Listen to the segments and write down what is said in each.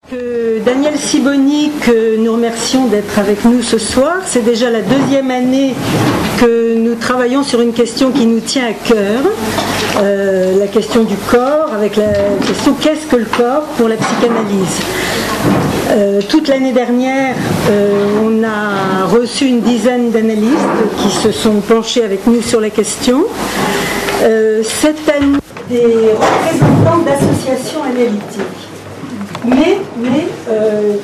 Daniel Sibony, que nous remercions d'être avec nous ce soir. C'est déjà la deuxième année que nous travaillons sur une question qui nous tient à cœur, la question du corps, avec la question qu'est-ce que le corps pour la psychanalyse. Toute l'année dernière, on a reçu une dizaine d'analystes qui se sont penchés avec nous sur la question. Cette année, des représentants d'associations analytiques. Mais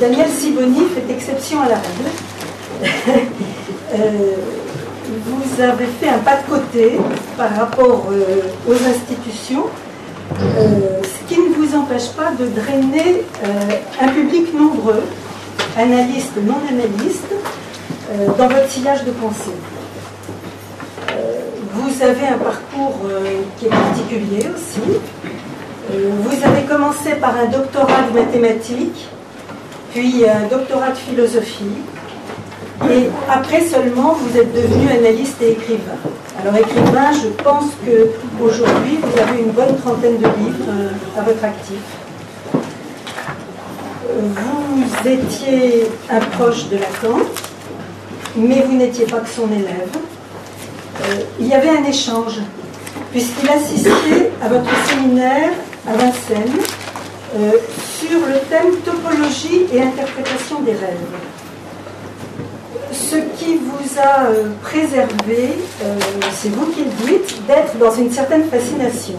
Daniel Sibony fait exception à la règle. Vous avez fait un pas de côté par rapport aux institutions, ce qui ne vous empêche pas de drainer un public nombreux, analystes, non analystes, dans votre sillage de pensée. Vous avez un parcours qui est particulier aussi. Vous avez commencé par un doctorat de mathématiques, puis un doctorat de philosophie, et après seulement vous êtes devenu analyste et écrivain. Alors écrivain, je pense qu'aujourd'hui vous avez une bonne trentaine de livres à votre actif. Vous étiez un proche de Lacan, mais vous n'étiez pas que son élève. Il y avait un échange, puisqu'il assistait à votre séminaire à Vincennes sur le thème topologie et interprétation des rêves. Ce qui vous a préservé, c'est vous qui le dites, d'être dans une certaine fascination.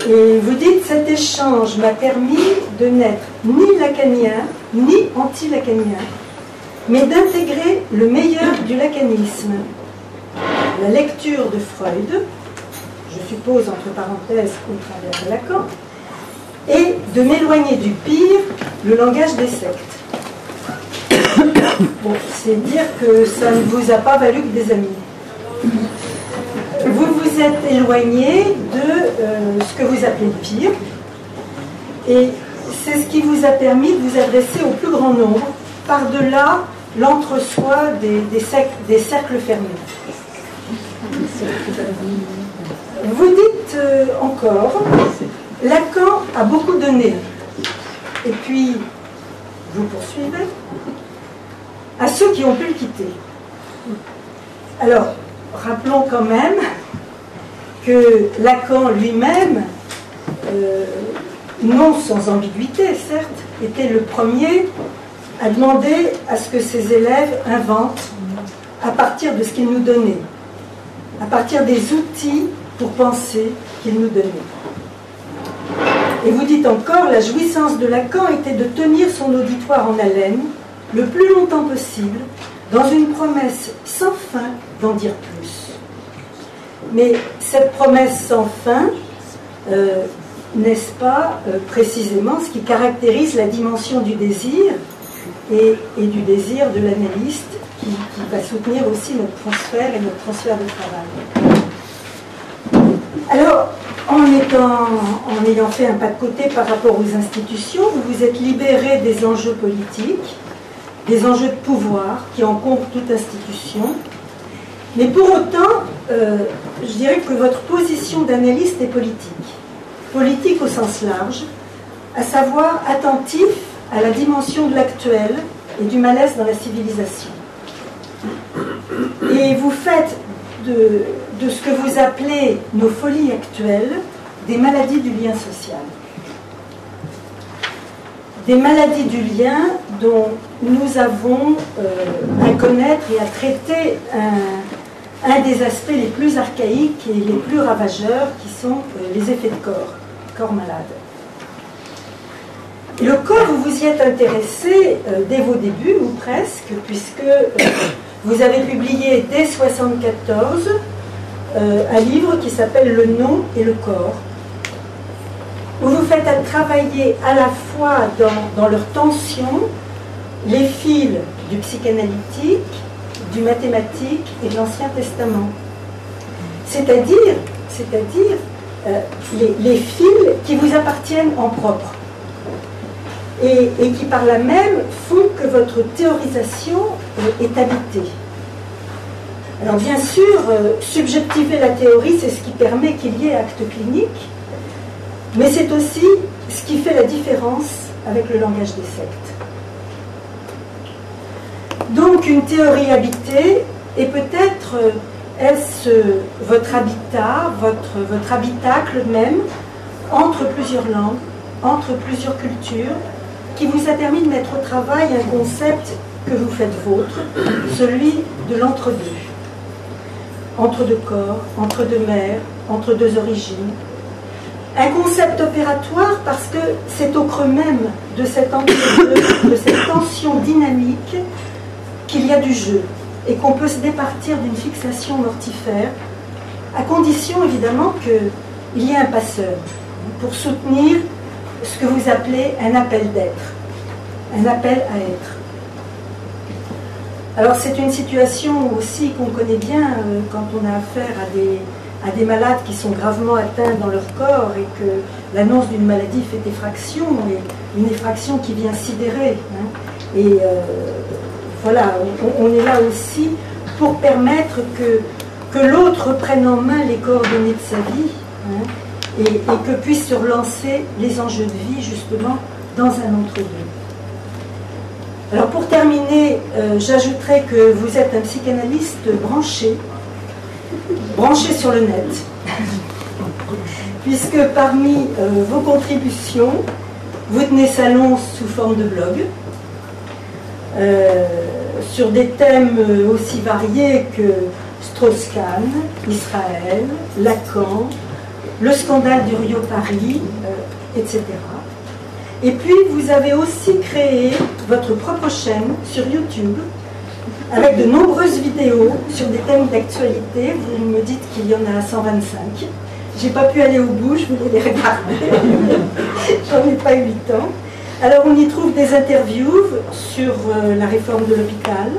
Et vous dites, cet échange m'a permis de n'être ni lacanien, ni anti-lacanien, mais d'intégrer le meilleur du lacanisme. La lecture de Freud, je suppose entre parenthèses au travers de Lacan, et de m'éloigner du pire, le langage des sectes. Bon, c'est dire que ça ne vous a pas valu que des amis. Vous vous êtes éloigné de ce que vous appelez le pire, et c'est ce qui vous a permis de vous adresser au plus grand nombre, par-delà l'entre-soi des cercles fermés. Vous dites encore, Lacan a beaucoup donné, et puis vous poursuivez, à ceux qui ont pu le quitter. Alors, rappelons quand même que Lacan lui-même, non sans ambiguïté certes, était le premier à demander à ce que ses élèves inventent à partir de ce qu'il nous donnait, à partir des outils pour penser qu'il nous donnait. Et vous dites encore, la jouissance de Lacan était de tenir son auditoire en haleine le plus longtemps possible, dans une promesse sans fin d'en dire plus. Mais cette promesse sans fin, n'est-ce pas précisément ce qui caractérise la dimension du désir et du désir de l'analyste qui va soutenir aussi notre transfert et notre transfert de travail. Alors, en ayant fait un pas de côté par rapport aux institutions, vous vous êtes libéré des enjeux politiques, des enjeux de pouvoir qui encombrent toute institution. Mais pour autant, je dirais que votre position d'analyste est politique. Politique au sens large, à savoir attentif à la dimension de l'actuel et du malaise dans la civilisation. Et vous faites de ce que vous appelez nos folies actuelles des maladies du lien social. Des maladies du lien dont nous avons à connaître et à traiter un des aspects les plus archaïques et les plus ravageurs qui sont les effets de corps malade. Et le corps, vous vous y êtes intéressé dès vos débuts, ou presque, puisque vous avez publié dès 1974 un livre qui s'appelle Le nom et le corps, où vous faites travailler à la fois dans leur tension les fils du psychanalytique, du mathématique et de l'Ancien Testament. C'est-à-dire les fils qui vous appartiennent en propre et qui par là même font que votre théorisation est habitée. Alors bien sûr, subjectiver la théorie, c'est ce qui permet qu'il y ait acte clinique, mais c'est aussi ce qui fait la différence avec le langage des sectes. Donc une théorie habitée, et peut-être est-ce votre habitat, votre habitacle même, entre plusieurs langues, entre plusieurs cultures, qui vous a permis de mettre au travail un concept que vous faites vôtre, celui de l'entre-deux. Entre deux corps, entre deux mers, entre deux origines. Un concept opératoire parce que c'est au creux même de cet entre-deux, de cette tension dynamique, qu'il y a du jeu et qu'on peut se départir d'une fixation mortifère, à condition évidemment qu'il y ait un passeur pour soutenir ce que vous appelez un appel d'être, un appel à être. Alors c'est une situation aussi qu'on connaît bien quand on a affaire à des malades qui sont gravement atteints dans leur corps et que l'annonce d'une maladie fait effraction, et une effraction qui vient sidérer. Hein. Et voilà, on est là aussi pour permettre que l'autre prenne en main les coordonnées de sa vie, hein, et que puissent se relancer les enjeux de vie justement dans un entre-deux. Alors pour terminer, j'ajouterai que vous êtes un psychanalyste branché sur le net, puisque parmi vos contributions, vous tenez salon sous forme de blog, sur des thèmes aussi variés que Strauss-Kahn, Israël, Lacan, le scandale du Rio Paris, etc. Et puis vous avez aussi créé votre propre chaîne sur YouTube avec de nombreuses vidéos sur des thèmes d'actualité. Vous me dites qu'il y en a 125. J'ai pas pu aller au bout, je voulais les regarder. J'en ai pas eu le temps. Alors on y trouve des interviews sur la réforme de l'hôpital,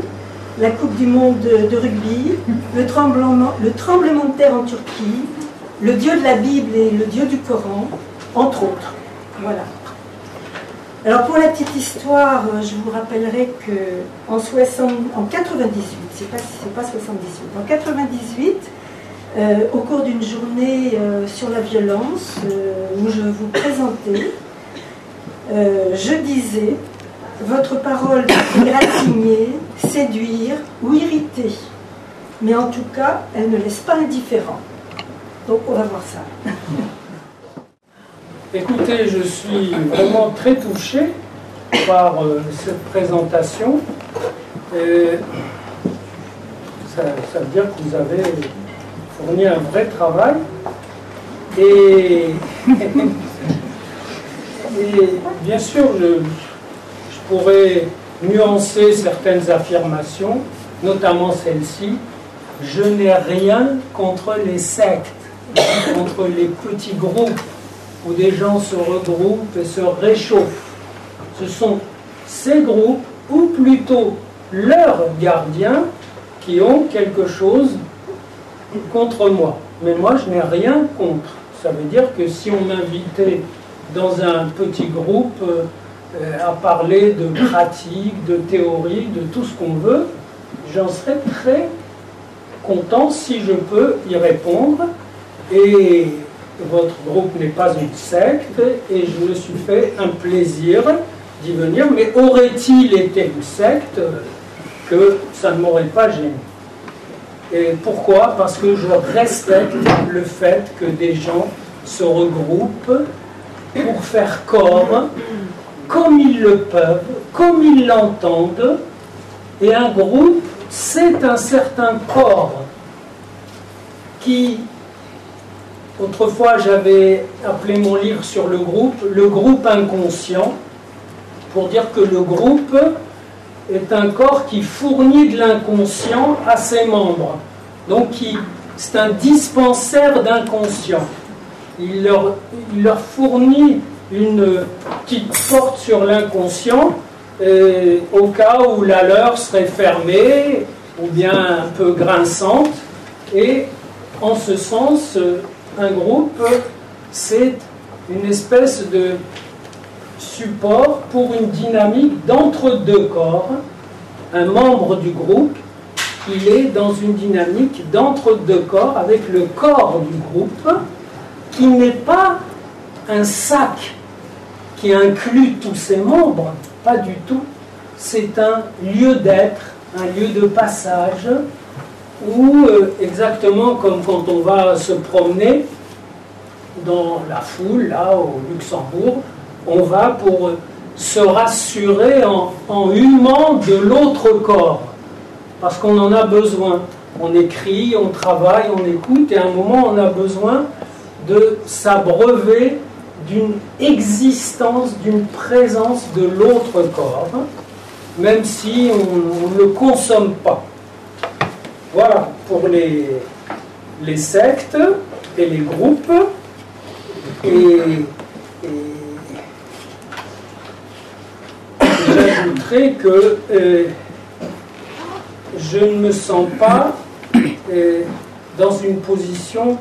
la Coupe du Monde de rugby, le tremblement de terre en Turquie, le Dieu de la Bible et le Dieu du Coran, entre autres. Voilà. Alors pour la petite histoire, je vous rappellerai qu'en 98, c'est pas 78, en 98, au cours d'une journée sur la violence, où je vous présentais, je disais, votre parole peut égratigner, séduire ou irriter, mais en tout cas, elle ne laisse pas indifférent. Donc on va voir ça. Écoutez, je suis vraiment très touché par cette présentation. Et ça veut dire que vous avez fourni un vrai travail. Et bien sûr, je pourrais nuancer certaines affirmations, notamment celle-ci. Je n'ai rien contre les sectes, contre les petits groupes où des gens se regroupent et se réchauffent. Ce sont ces groupes, ou plutôt leurs gardiens, qui ont quelque chose contre moi. Mais moi, je n'ai rien contre. Ça veut dire que si on m'invitait dans un petit groupe à parler de pratiques, de théories, de tout ce qu'on veut, j'en serais très content si je peux y répondre. Et votre groupe n'est pas une secte, et je me suis fait un plaisir d'y venir, mais aurait-il été une secte que ça ne m'aurait pas gêné. Et pourquoi? Parce que je respecte le fait que des gens se regroupent pour faire corps, comme ils le peuvent, comme ils l'entendent, et un groupe, c'est un certain corps qui... Autrefois, j'avais appelé mon livre sur le groupe inconscient, pour dire que le groupe est un corps qui fournit de l'inconscient à ses membres. Donc, c'est un dispensaire d'inconscient. Il leur fournit une petite porte sur l'inconscient, au cas où la leur serait fermée, ou bien un peu grinçante, et en ce sens... Un groupe, c'est une espèce de support pour une dynamique d'entre-deux corps. Un membre du groupe, il est dans une dynamique d'entre-deux corps avec le corps du groupe, qui n'est pas un sac qui inclut tous ses membres, pas du tout. C'est un lieu d'être, un lieu de passage, où exactement comme quand on va se promener dans la foule, là au Luxembourg, on va pour se rassurer en humant de l'autre corps, parce qu'on en a besoin. On écrit, on travaille, on écoute, et à un moment on a besoin de s'abreuver d'une existence, d'une présence de l'autre corps, même si on ne le consomme pas. Voilà pour les sectes et les groupes. Et j'ajouterai que je ne me sens pas dans une position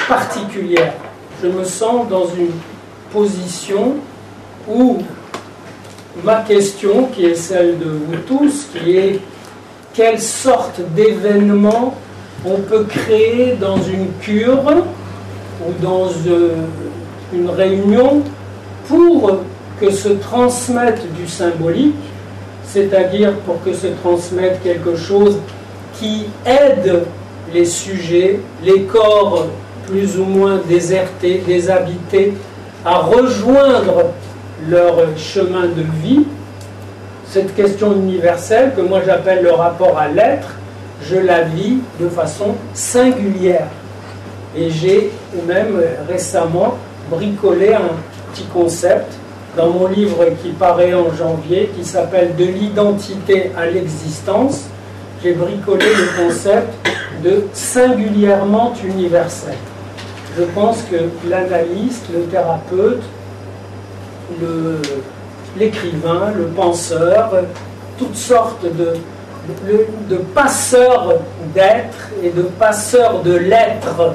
particulière. Je me sens dans une position où ma question, qui est celle de vous tous, qui est quelle sorte d'événement on peut créer dans une cure ou dans une réunion pour que se transmette du symbolique, c'est-à-dire pour que se transmette quelque chose qui aide les sujets, les corps plus ou moins désertés, déshabités, à rejoindre leur chemin de vie. Cette question universelle que moi j'appelle le rapport à l'être, je la vis de façon singulière. Et j'ai même récemment bricolé un petit concept dans mon livre qui paraît en janvier, qui s'appelle « De l'identité à l'existence ». J'ai bricolé le concept de singulièrement universel. Je pense que l'analyste, le thérapeute, l'écrivain, le penseur, toutes sortes de passeurs d'être et de passeurs de l'être,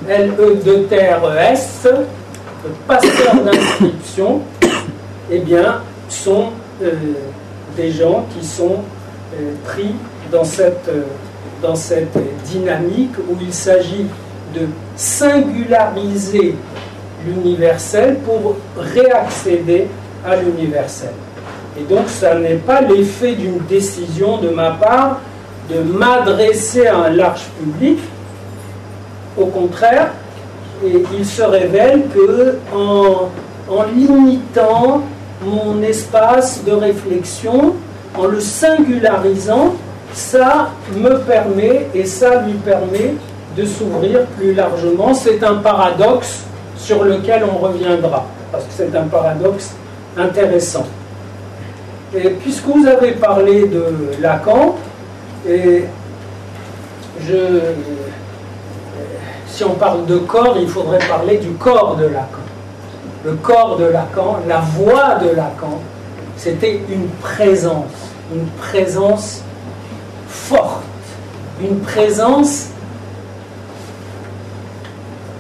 L-E-2-T-R-E-S, de passeurs d'inscription, eh bien, sont des gens qui sont pris dans cette dynamique où il s'agit de singulariser l'universel pour réaccéder à l'universel. Et donc, ça n'est pas l'effet d'une décision de ma part de m'adresser à un large public. Au contraire, et il se révèle que en limitant mon espace de réflexion, en le singularisant, ça me permet et ça lui permet de s'ouvrir plus largement. C'est un paradoxe sur lequel on reviendra, parce que c'est un paradoxe intéressant. Et puisque vous avez parlé de Lacan, et si on parle de corps, il faudrait parler du corps de Lacan. Le corps de Lacan, la voix de Lacan, c'était une présence forte, une présence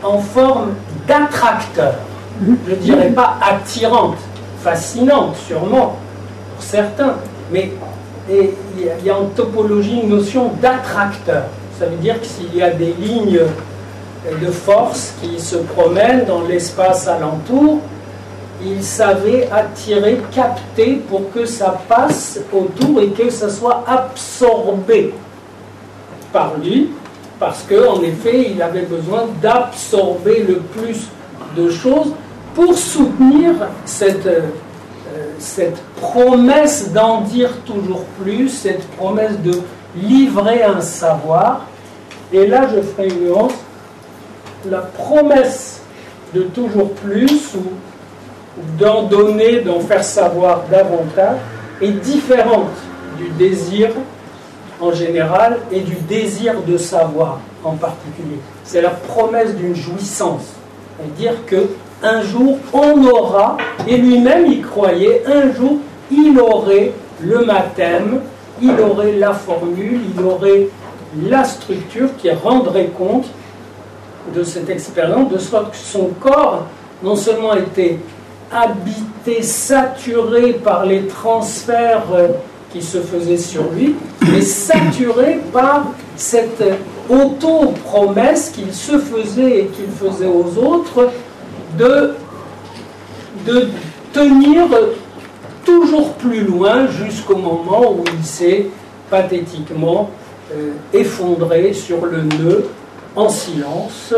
en forme d'attracteur. Je ne dirais pas attirante, fascinante sûrement pour certains, mais il y a en topologie une notion d'attracteur. Ça veut dire que s'il y a des lignes de force qui se promènent dans l'espace alentour, il savait attirer, capter pour que ça passe autour et que ça soit absorbé par lui, parce qu'en effet, il avait besoin d'absorber le plus de choses pour soutenir cette promesse d'en dire toujours plus, cette promesse de livrer un savoir. Et là, je ferai une nuance. La promesse de toujours plus ou d'en donner, d'en faire savoir davantage est différente du désir en général et du désir de savoir en particulier. C'est la promesse d'une jouissance. Et dire qu'un jour on aura, et lui-même il croyait, un jour il aurait le mathème, il aurait la formule, il aurait la structure qui rendrait compte de cette expérience, de sorte que son corps non seulement était habité, saturé par les transferts qui se faisaient sur lui, mais saturé par cette auto-promesse qu'il se faisait et qu'il faisait aux autres de tenir toujours plus loin jusqu'au moment où il s'est pathétiquement effondré sur le nœud en silence.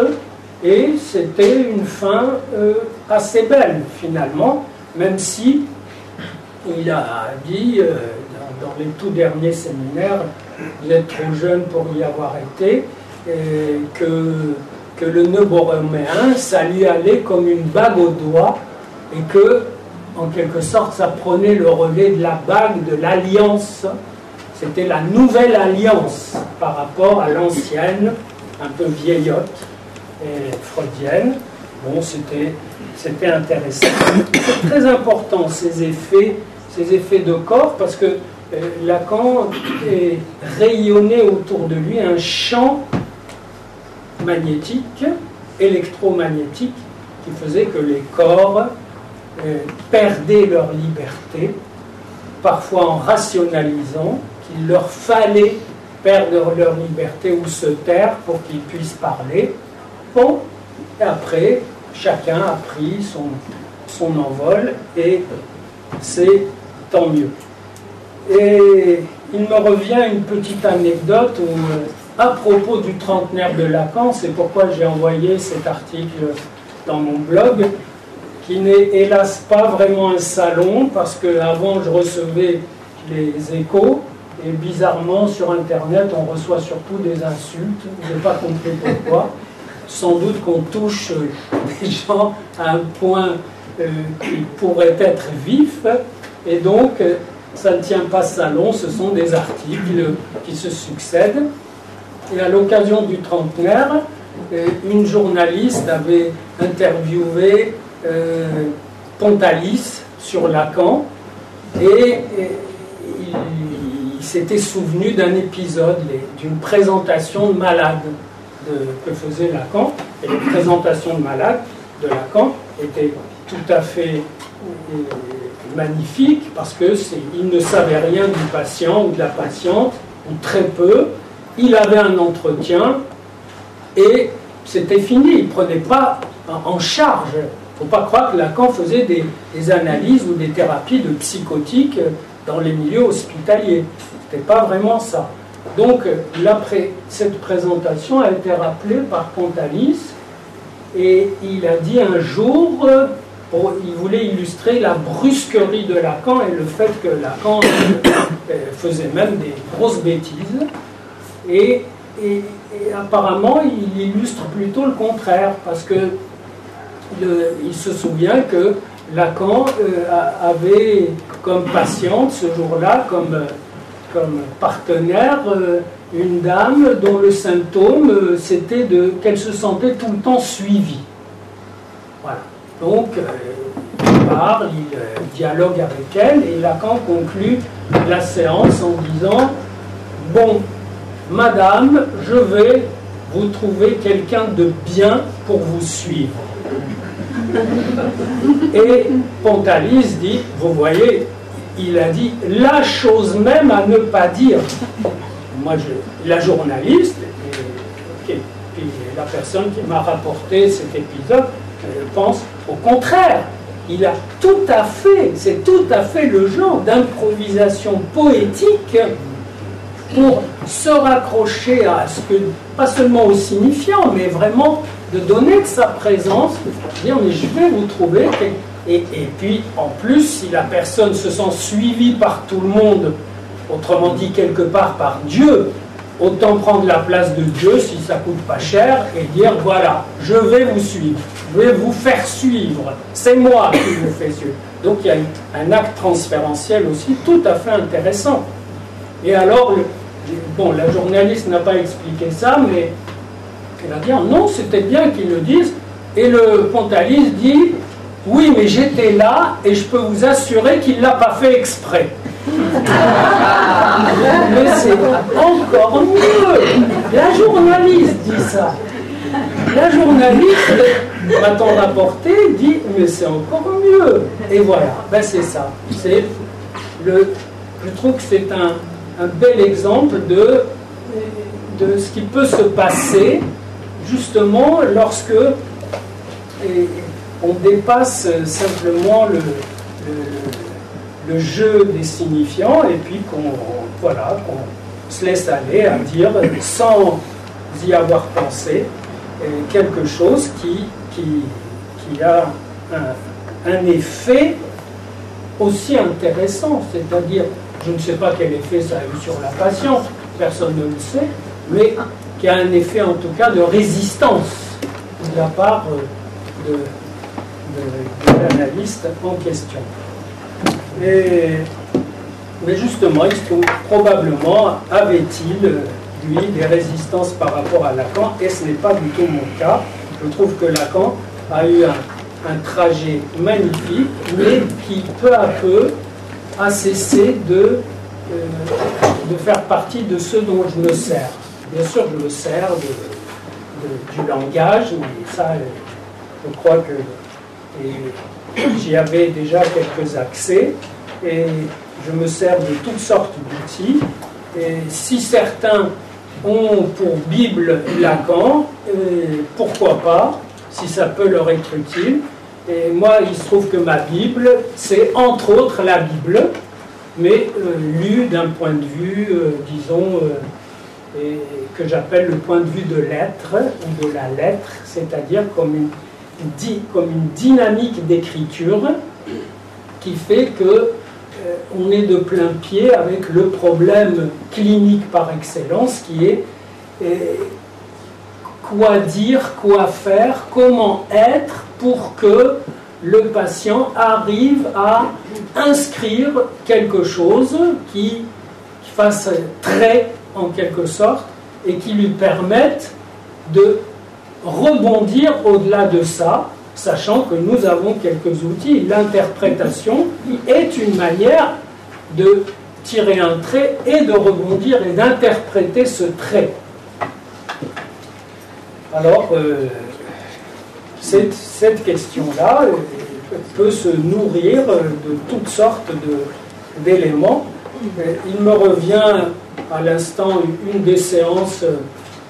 Et c'était une fin assez belle finalement, même si il a dit dans les tout derniers séminaires, vous êtes trop jeune pour y avoir été, que le nœud borroméen, ça lui allait comme une bague au doigt, et que, en quelque sorte, ça prenait le relais de la bague, de l'alliance. C'était la nouvelle alliance par rapport à l'ancienne, un peu vieillotte et freudienne. Bon, c'était intéressant. C'est très important, ces effets de corps, parce que Lacan est rayonné autour de lui un champ magnétique, électromagnétique, qui faisait que les corps perdaient leur liberté, parfois en rationalisant qu'il leur fallait perdre leur liberté ou se taire pour qu'ils puissent parler. Bon, et après, chacun a pris son envol, et c'est tant mieux. Et il me revient une petite anecdote où, à propos du trentenaire de Lacan, c'est pourquoi j'ai envoyé cet article dans mon blog, qui n'est hélas pas vraiment un salon, parce qu'avant je recevais les échos, et bizarrement sur Internet on reçoit surtout des insultes, je n'ai pas compris pourquoi. Sans doute qu'on touche les gens à un point qui pourrait être vif, et donc ça ne tient pas salon, ce sont des articles qui se succèdent. Et à l'occasion du trentenaire, une journaliste avait interviewé Pontalis sur Lacan, et il s'était souvenu d'un épisode, d'une présentation de malade que faisait Lacan. Et les présentations de malades de Lacan étaient tout à fait magnifiques, parce qu'il ne savait rien du patient ou de la patiente, ou très peu. Il avait un entretien et c'était fini, il ne prenait pas en charge. Il ne faut pas croire que Lacan faisait des analyses ou des thérapies de psychotiques dans les milieux hospitaliers. Ce n'était pas vraiment ça. Donc, cette présentation a été rappelée par Pontalis, et il a dit un jour, il voulait illustrer la brusquerie de Lacan et le fait que Lacan faisait même des grosses bêtises. Et apparemment, il illustre plutôt le contraire, parce que il se souvient que Lacan avait comme patiente ce jour-là, comme partenaire, une dame dont le symptôme c'était qu'elle se sentait tout le temps suivie. Voilà. Donc, il parle, il dialogue avec elle, et Lacan conclut la séance en disant: bon, madame, je vais vous trouver quelqu'un de bien pour vous suivre. Et Pontalis dit, vous voyez, il a dit la chose même à ne pas dire. Moi, la journaliste, et puis la personne qui m'a rapporté cet épisode, pense au contraire. Il a tout à fait, c'est tout à fait le genre d'improvisation poétique pour se raccrocher à ce que, pas seulement au signifiant, mais vraiment de donner de sa présence, dire mais je vais vous trouver, et puis en plus, si la personne se sent suivie par tout le monde, autrement dit quelque part par Dieu, autant prendre la place de Dieu si ça coûte pas cher, et dire voilà, je vais vous suivre, je vais vous faire suivre, c'est moi qui vous fais suivre. Donc il y a un acte transférentiel aussi tout à fait intéressant. Et alors, la journaliste n'a pas expliqué ça, mais elle a dit non, c'était bien qu'ils le disent. Et le Pontalis dit oui, mais j'étais là et je peux vous assurer qu'il ne l'a pas fait exprès. Mais c'est encore mieux. La journaliste dit ça. La journaliste, m'a-t-on rapporté, dit mais c'est encore mieux. Et voilà, c'est ça. Je trouve que c'est un bel exemple de ce qui peut se passer justement lorsque on dépasse simplement le jeu des signifiants, et puis qu'on se laisse aller à dire, sans y avoir pensé, quelque chose qui a un effet aussi intéressant, c'est-à-dire, je ne sais pas quel effet ça a eu sur la patience, personne ne le sait, mais qui a un effet en tout cas de résistance de la part de l'analyste en question. Mais justement, il se trouve, probablement avait-il, lui, des résistances par rapport à Lacan, et ce n'est pas du tout mon cas. Je trouve que Lacan a eu un trajet magnifique, mais qui peu à peu a cessé de faire partie de ce dont je me sers. Bien sûr, je me sers du langage, mais ça, je crois que j'y avais déjà quelques accès, et je me sers de toutes sortes d'outils. Et si certains ont pour Bible Lacan, pourquoi pas, si ça peut leur être utile. Et moi, il se trouve que ma Bible, c'est entre autres la Bible, mais lue d'un point de vue, disons, que j'appelle le point de vue de l'être, ou de la lettre, c'est-à-dire comme une dynamique d'écriture qui fait que on est de plein pied avec le problème clinique par excellence qui est quoi dire, quoi faire, comment être pour que le patient arrive à inscrire quelque chose qui fasse trait en quelque sorte et qui lui permette de rebondir au-delà de ça, sachant que nous avons quelques outils. L'interprétation est une manière de tirer un trait et de rebondir et d'interpréter ce trait. Alors, cette question-là peut se nourrir de toutes sortes d'éléments. Il me revient à l'instant une des séances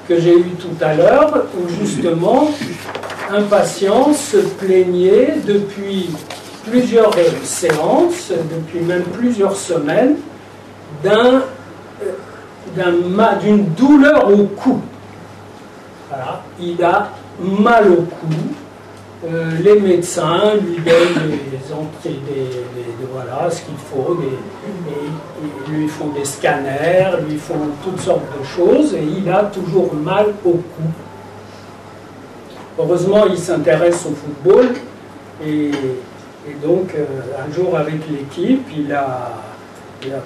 que j'ai eues tout à l'heure, où justement un patient se plaignait depuis plusieurs séances, depuis même plusieurs semaines, d'une douleur au cou. Voilà, il a mal au cou. Les médecins lui donnent voilà, ce qu'il faut, ils lui font des scanners, lui font toutes sortes de choses, et il a toujours mal au cou. Heureusement, il s'intéresse au football, et donc un jour avec l'équipe, il a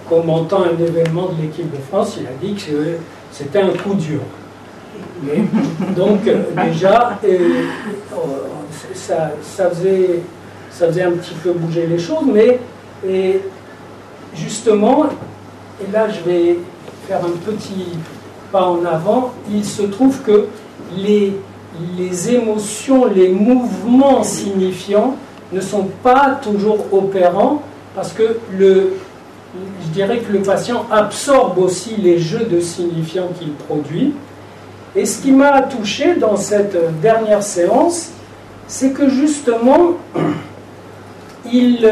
commentant un événement de l'équipe de France, il a dit que c'était un coup dur. Mais, donc déjà, ça faisait un petit peu bouger les choses, mais justement, et là je vais faire un petit pas en avant, il se trouve que les émotions, les mouvements signifiants ne sont pas toujours opérants, parce que je dirais que le patient absorbe aussi les jeux de signifiants qu'il produit. Et ce qui m'a touché dans cette dernière séance, c'est que justement, il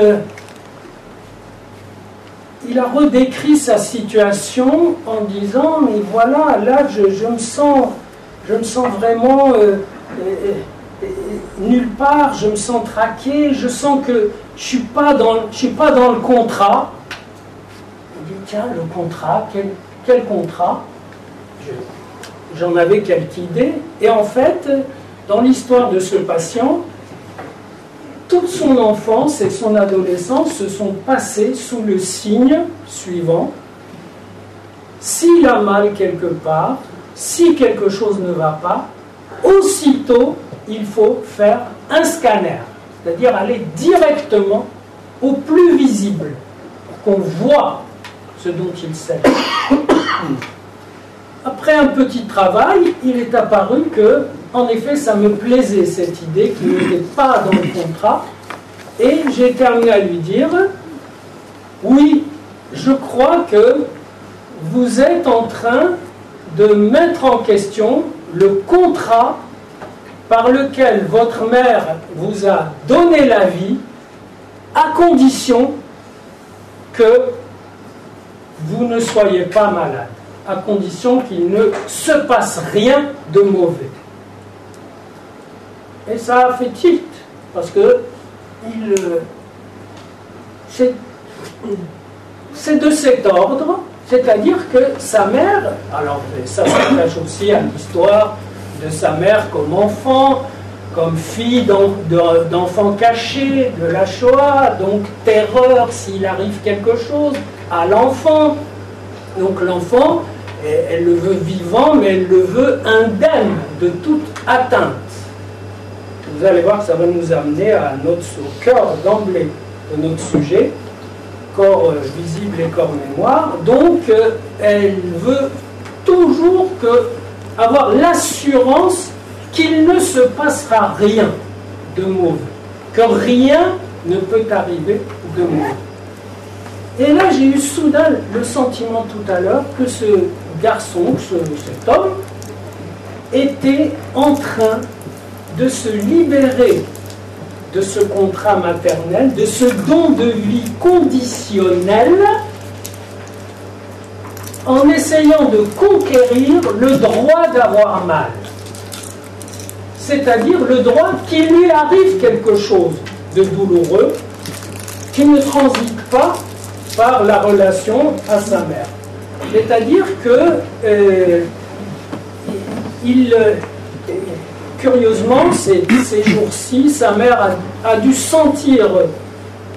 a redécrit sa situation en disant, mais voilà, là je me sens vraiment nulle part, je me sens traqué, je sens que je suis pas dans le contrat. Il dit, tiens, le contrat, quel contrat? J'en avais quelques idées, et en fait, dans l'histoire de ce patient, toute son enfance et son adolescence se sont passées sous le signe suivant: s'il a mal quelque part, si quelque chose ne va pas, aussitôt il faut faire un scanner, c'est-à-dire aller directement au plus visible, pour qu'on voit ce dont il s'agit. Après un petit travail, il est apparu que, en effet, ça me plaisait, cette idée qui n'était pas dans le contrat, et j'ai terminé à lui dire, oui, je crois que vous êtes en train de mettre en question le contrat par lequel votre mère vous a donné la vie à condition que vous ne soyez pas malade, à condition qu'il ne se passe rien de mauvais. Et ça a fait tilt, parce que c'est de cet ordre, c'est-à-dire que sa mère, alors ça s'attache aussi à l'histoire de sa mère comme enfant, comme fille d'enfant caché de la Shoah, donc terreur s'il arrive quelque chose à l'enfant. Donc l'enfant, elle le veut vivant, mais elle le veut indemne de toute atteinte. Vous allez voir que ça va nous amener au cœur d'emblée de notre sujet, corps visible et corps mémoire. Donc elle veut toujours avoir l'assurance qu'il ne se passera rien de mauvais, que rien ne peut arriver de mauvais. Et là, j'ai eu soudain le sentiment tout à l'heure que ce garçon, cet homme, était en train de se libérer de ce contrat maternel, de ce don de vie conditionnel, en essayant de conquérir le droit d'avoir mal. C'est-à-dire le droit qu'il lui arrive quelque chose de douloureux, qui ne transite pas par la relation à sa mère. C'est-à-dire que curieusement, ces jours-ci, sa mère a dû sentir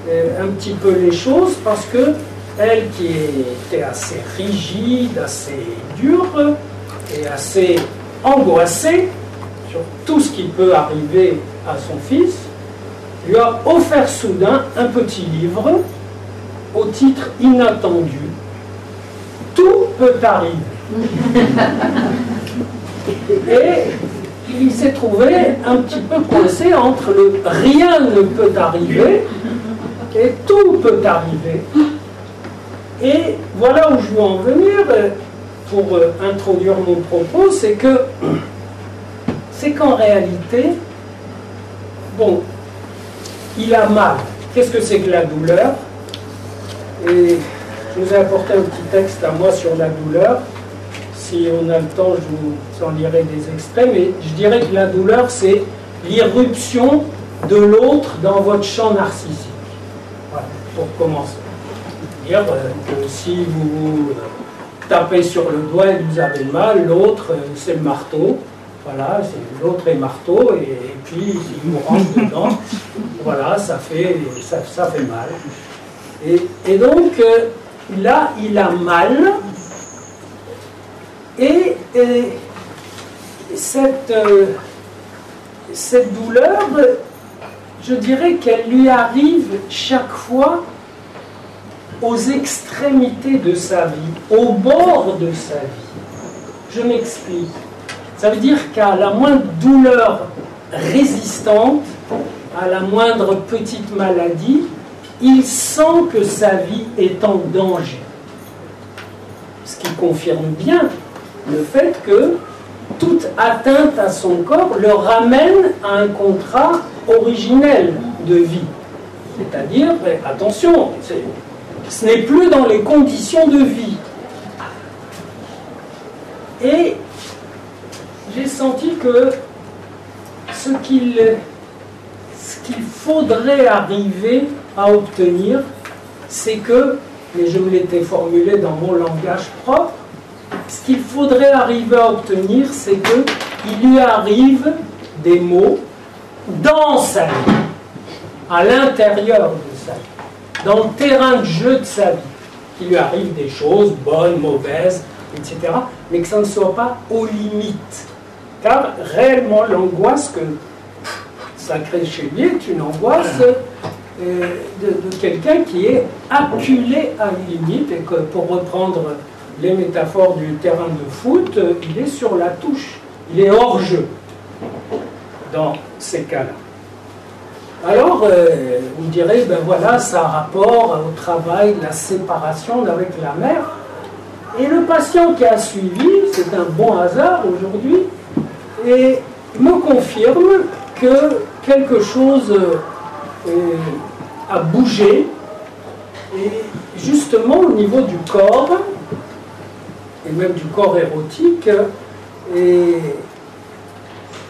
un petit peu les choses, parce que elle, qui était assez rigide, assez dure et assez angoissée sur tout ce qui peut arriver à son fils, lui a offert soudain un petit livre au titre inattendu « Tout peut arriver ». Et il s'est trouvé un petit peu coincé entre le « rien ne peut arriver » et « tout peut arriver ». Et voilà où je veux en venir pour introduire mon propos, c'est qu'en réalité, bon, il a mal. Qu'est-ce que c'est que la douleur? Et je vous ai apporté un petit texte à moi sur la douleur. Si on a le temps, je vous en lirai des extraits, mais je dirais que la douleur, c'est l'irruption de l'autre dans votre champ narcissique. Voilà, pour commencer. Dire que si vous tapez sur le doigt et vous avez mal, l'autre, c'est le marteau. Voilà, l'autre est marteau, et puis il vous rentre dedans. Voilà, ça fait mal. Et donc, là, il a mal. Et cette douleur, je dirais qu'elle lui arrive chaque fois aux extrémités de sa vie, au bord de sa vie. Je m'explique. Ça veut dire qu'à la moindre douleur résistante, à la moindre petite maladie, il sent que sa vie est en danger. Ce qui confirme bien le fait que toute atteinte à son corps le ramène à un contrat originel de vie. C'est-à-dire, attention, ce n'est plus dans les conditions de vie. Et j'ai senti que ce qu'il faudrait arriver à obtenir, c'est que, et je me l'étais formulé dans mon langage propre, ce qu'il faudrait arriver à obtenir, c'est qu'il lui arrive des maux dans sa vie, à l'intérieur de sa vie, dans le terrain de jeu de sa vie, qu'il lui arrive des choses bonnes, mauvaises, etc., mais que ça ne soit pas aux limites. Car réellement, l'angoisse que ça crée chez lui est une angoisse de quelqu'un qui est acculé à une limite, et que, pour reprendre les métaphores du terrain de foot, il est sur la touche, il est hors jeu dans ces cas-là. Alors, vous me direz, ben voilà, ça a rapport au travail de la séparation avec la mère. Et le patient qui a suivi, c'est un bon hasard aujourd'hui, et me confirme que quelque chose à bouger, et justement au niveau du corps, et même du corps érotique, et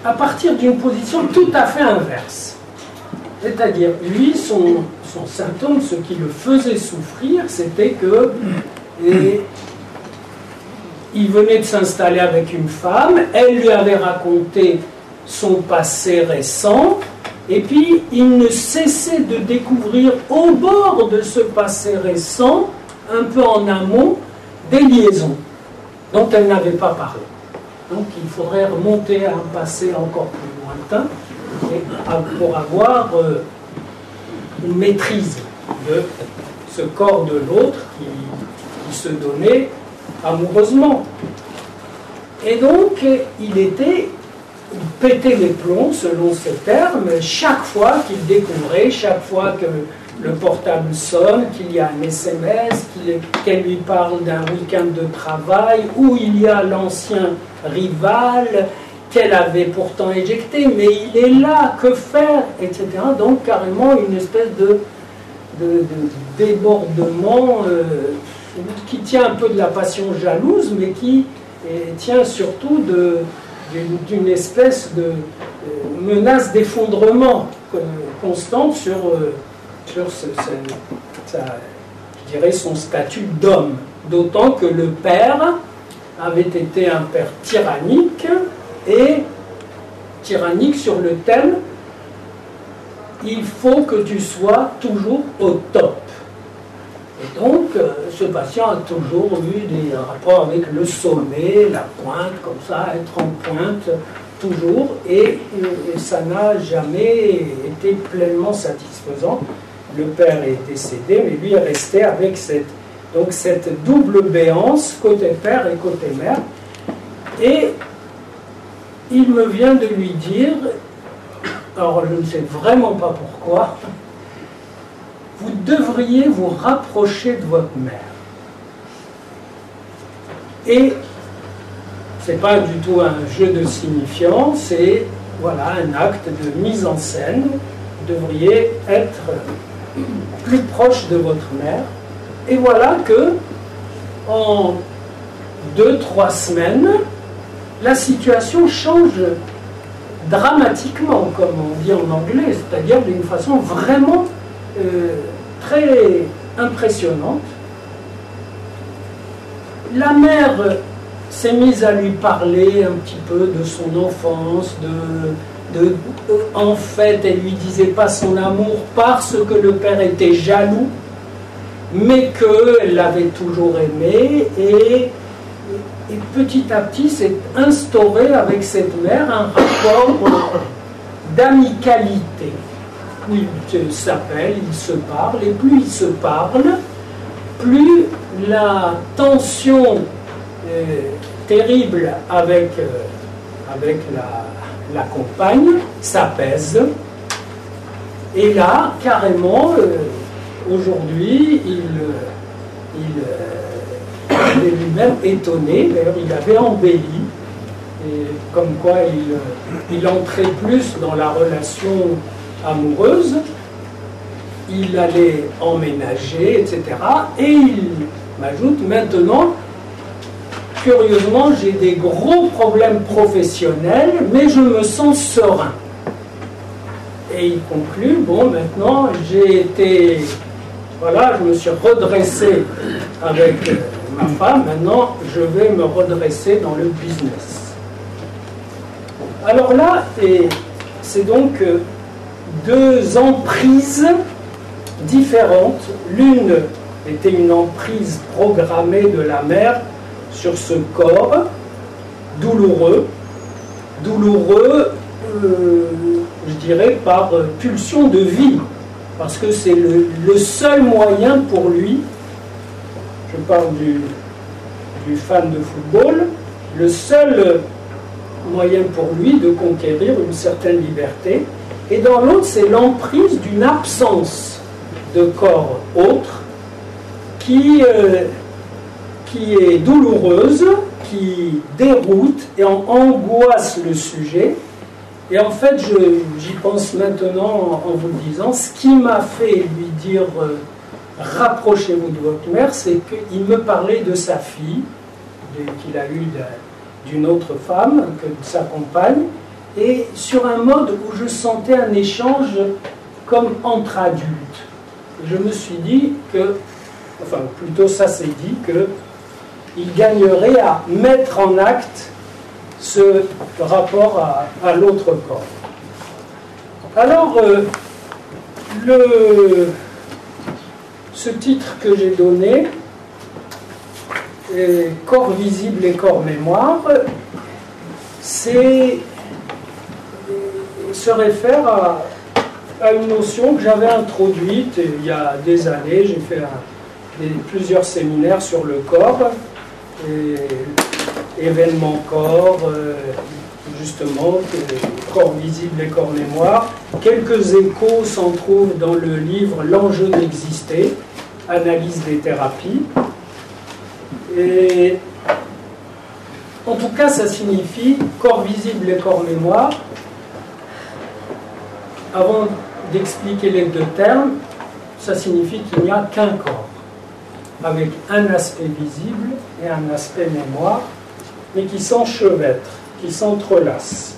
à partir d'une position tout à fait inverse. C'est-à-dire, lui, son symptôme, ce qui le faisait souffrir, c'était que il venait de s'installer avec une femme, elle lui avait raconté son passé récent, et puis il ne cessait de découvrir au bord de ce passé récent, un peu en amont, des liaisons dont elle n'avait pas parlé. Donc il faudrait remonter à un passé encore plus lointain pour avoir une maîtrise de ce corps de l'autre qui se donnait amoureusement. Et donc il pétait les plombs, selon ce terme, chaque fois qu'il découvrait, chaque fois que le portable sonne, qu'il y a un SMS, qu'elle lui parle d'un week-end de travail, où il y a l'ancien rival qu'elle avait pourtant éjecté, mais il est là, que faire, etc. Donc carrément une espèce de débordement qui tient un peu de la passion jalouse, mais qui tient surtout d'une espèce de menace d'effondrement constante sur je dirais son statut d'homme. D'autant que le père avait été un père tyrannique, et tyrannique sur le thème « il faut que tu sois toujours au top ». Et donc, ce patient a toujours eu des rapports avec le sommet, la pointe, comme ça, être en pointe, toujours, et ça n'a jamais été pleinement satisfaisant. Le père est décédé, mais lui est resté avec cette double béance, côté père et côté mère. Et il me vient de lui dire, alors je ne sais vraiment pas pourquoi, vous devriez vous rapprocher de votre mère. Et ce n'est pas du tout un jeu de signifiant, c'est voilà, un acte de mise en scène. Vous devriez être plus proche de votre mère. Et voilà que, en 2-3 semaines, la situation change dramatiquement, comme on dit en anglais, c'est-à-dire d'une façon vraiment très impressionnante. La mère s'est mise à lui parler un petit peu de son enfance, en fait, elle lui disait pas son amour parce que le père était jaloux, mais qu'elle l'avait toujours aimé, et petit à petit s'est instauré avec cette mère un rapport d'amicalité, où ils s'appellent, ils se parlent, et plus ils se parlent, plus la tension terrible avec la compagne s'apaise. Et là, carrément, aujourd'hui, il est lui-même étonné, d'ailleurs il avait embelli, et comme quoi il entrait plus dans la relation amoureuse, il allait emménager, etc. Et il m'ajoute maintenant, curieusement, j'ai des gros problèmes professionnels, mais je me sens serein. Et il conclut, bon, maintenant, voilà, je me suis redressé avec ma femme, maintenant, je vais me redresser dans le business. Alors là, c'est donc deux emprises différentes. L'une était une emprise programmée de la mère sur ce corps, douloureux, je dirais par pulsion de vie, parce que c'est le seul moyen pour lui, je parle du fan de football, le seul moyen pour lui de conquérir une certaine liberté. Et dans l'autre, c'est l'emprise d'une absence de corps autre qui est douloureuse, qui déroute et en angoisse le sujet, Et en fait, j'y pense maintenant en vous le disant, ce qui m'a fait lui dire rapprochez-vous de votre mère, c'est qu'il me parlait de sa fille, qu'il a eue d'une autre femme, que de sa compagne, et sur un mode où je sentais un échange comme entre adultes. Je me suis dit que, enfin plutôt ça s'est dit, qu'il gagnerait à mettre en acte ce rapport à l'autre corps. Alors, ce titre que j'ai donné, Corps visible et corps mémoire, se réfère à une notion que j'avais introduite il y a des années. J'ai fait plusieurs séminaires sur le corps, événements corps, justement, corps visible et corps mémoire. Quelques échos s'en trouvent dans le livre L'enjeu d'exister, analyse des thérapies. Et en tout cas, ça signifie corps visible et corps mémoire. Avant d'expliquer les deux termes, ça signifie qu'il n'y a qu'un corps, avec un aspect visible et un aspect mémoire, mais qui s'enchevêtrent, qui s'entrelacent.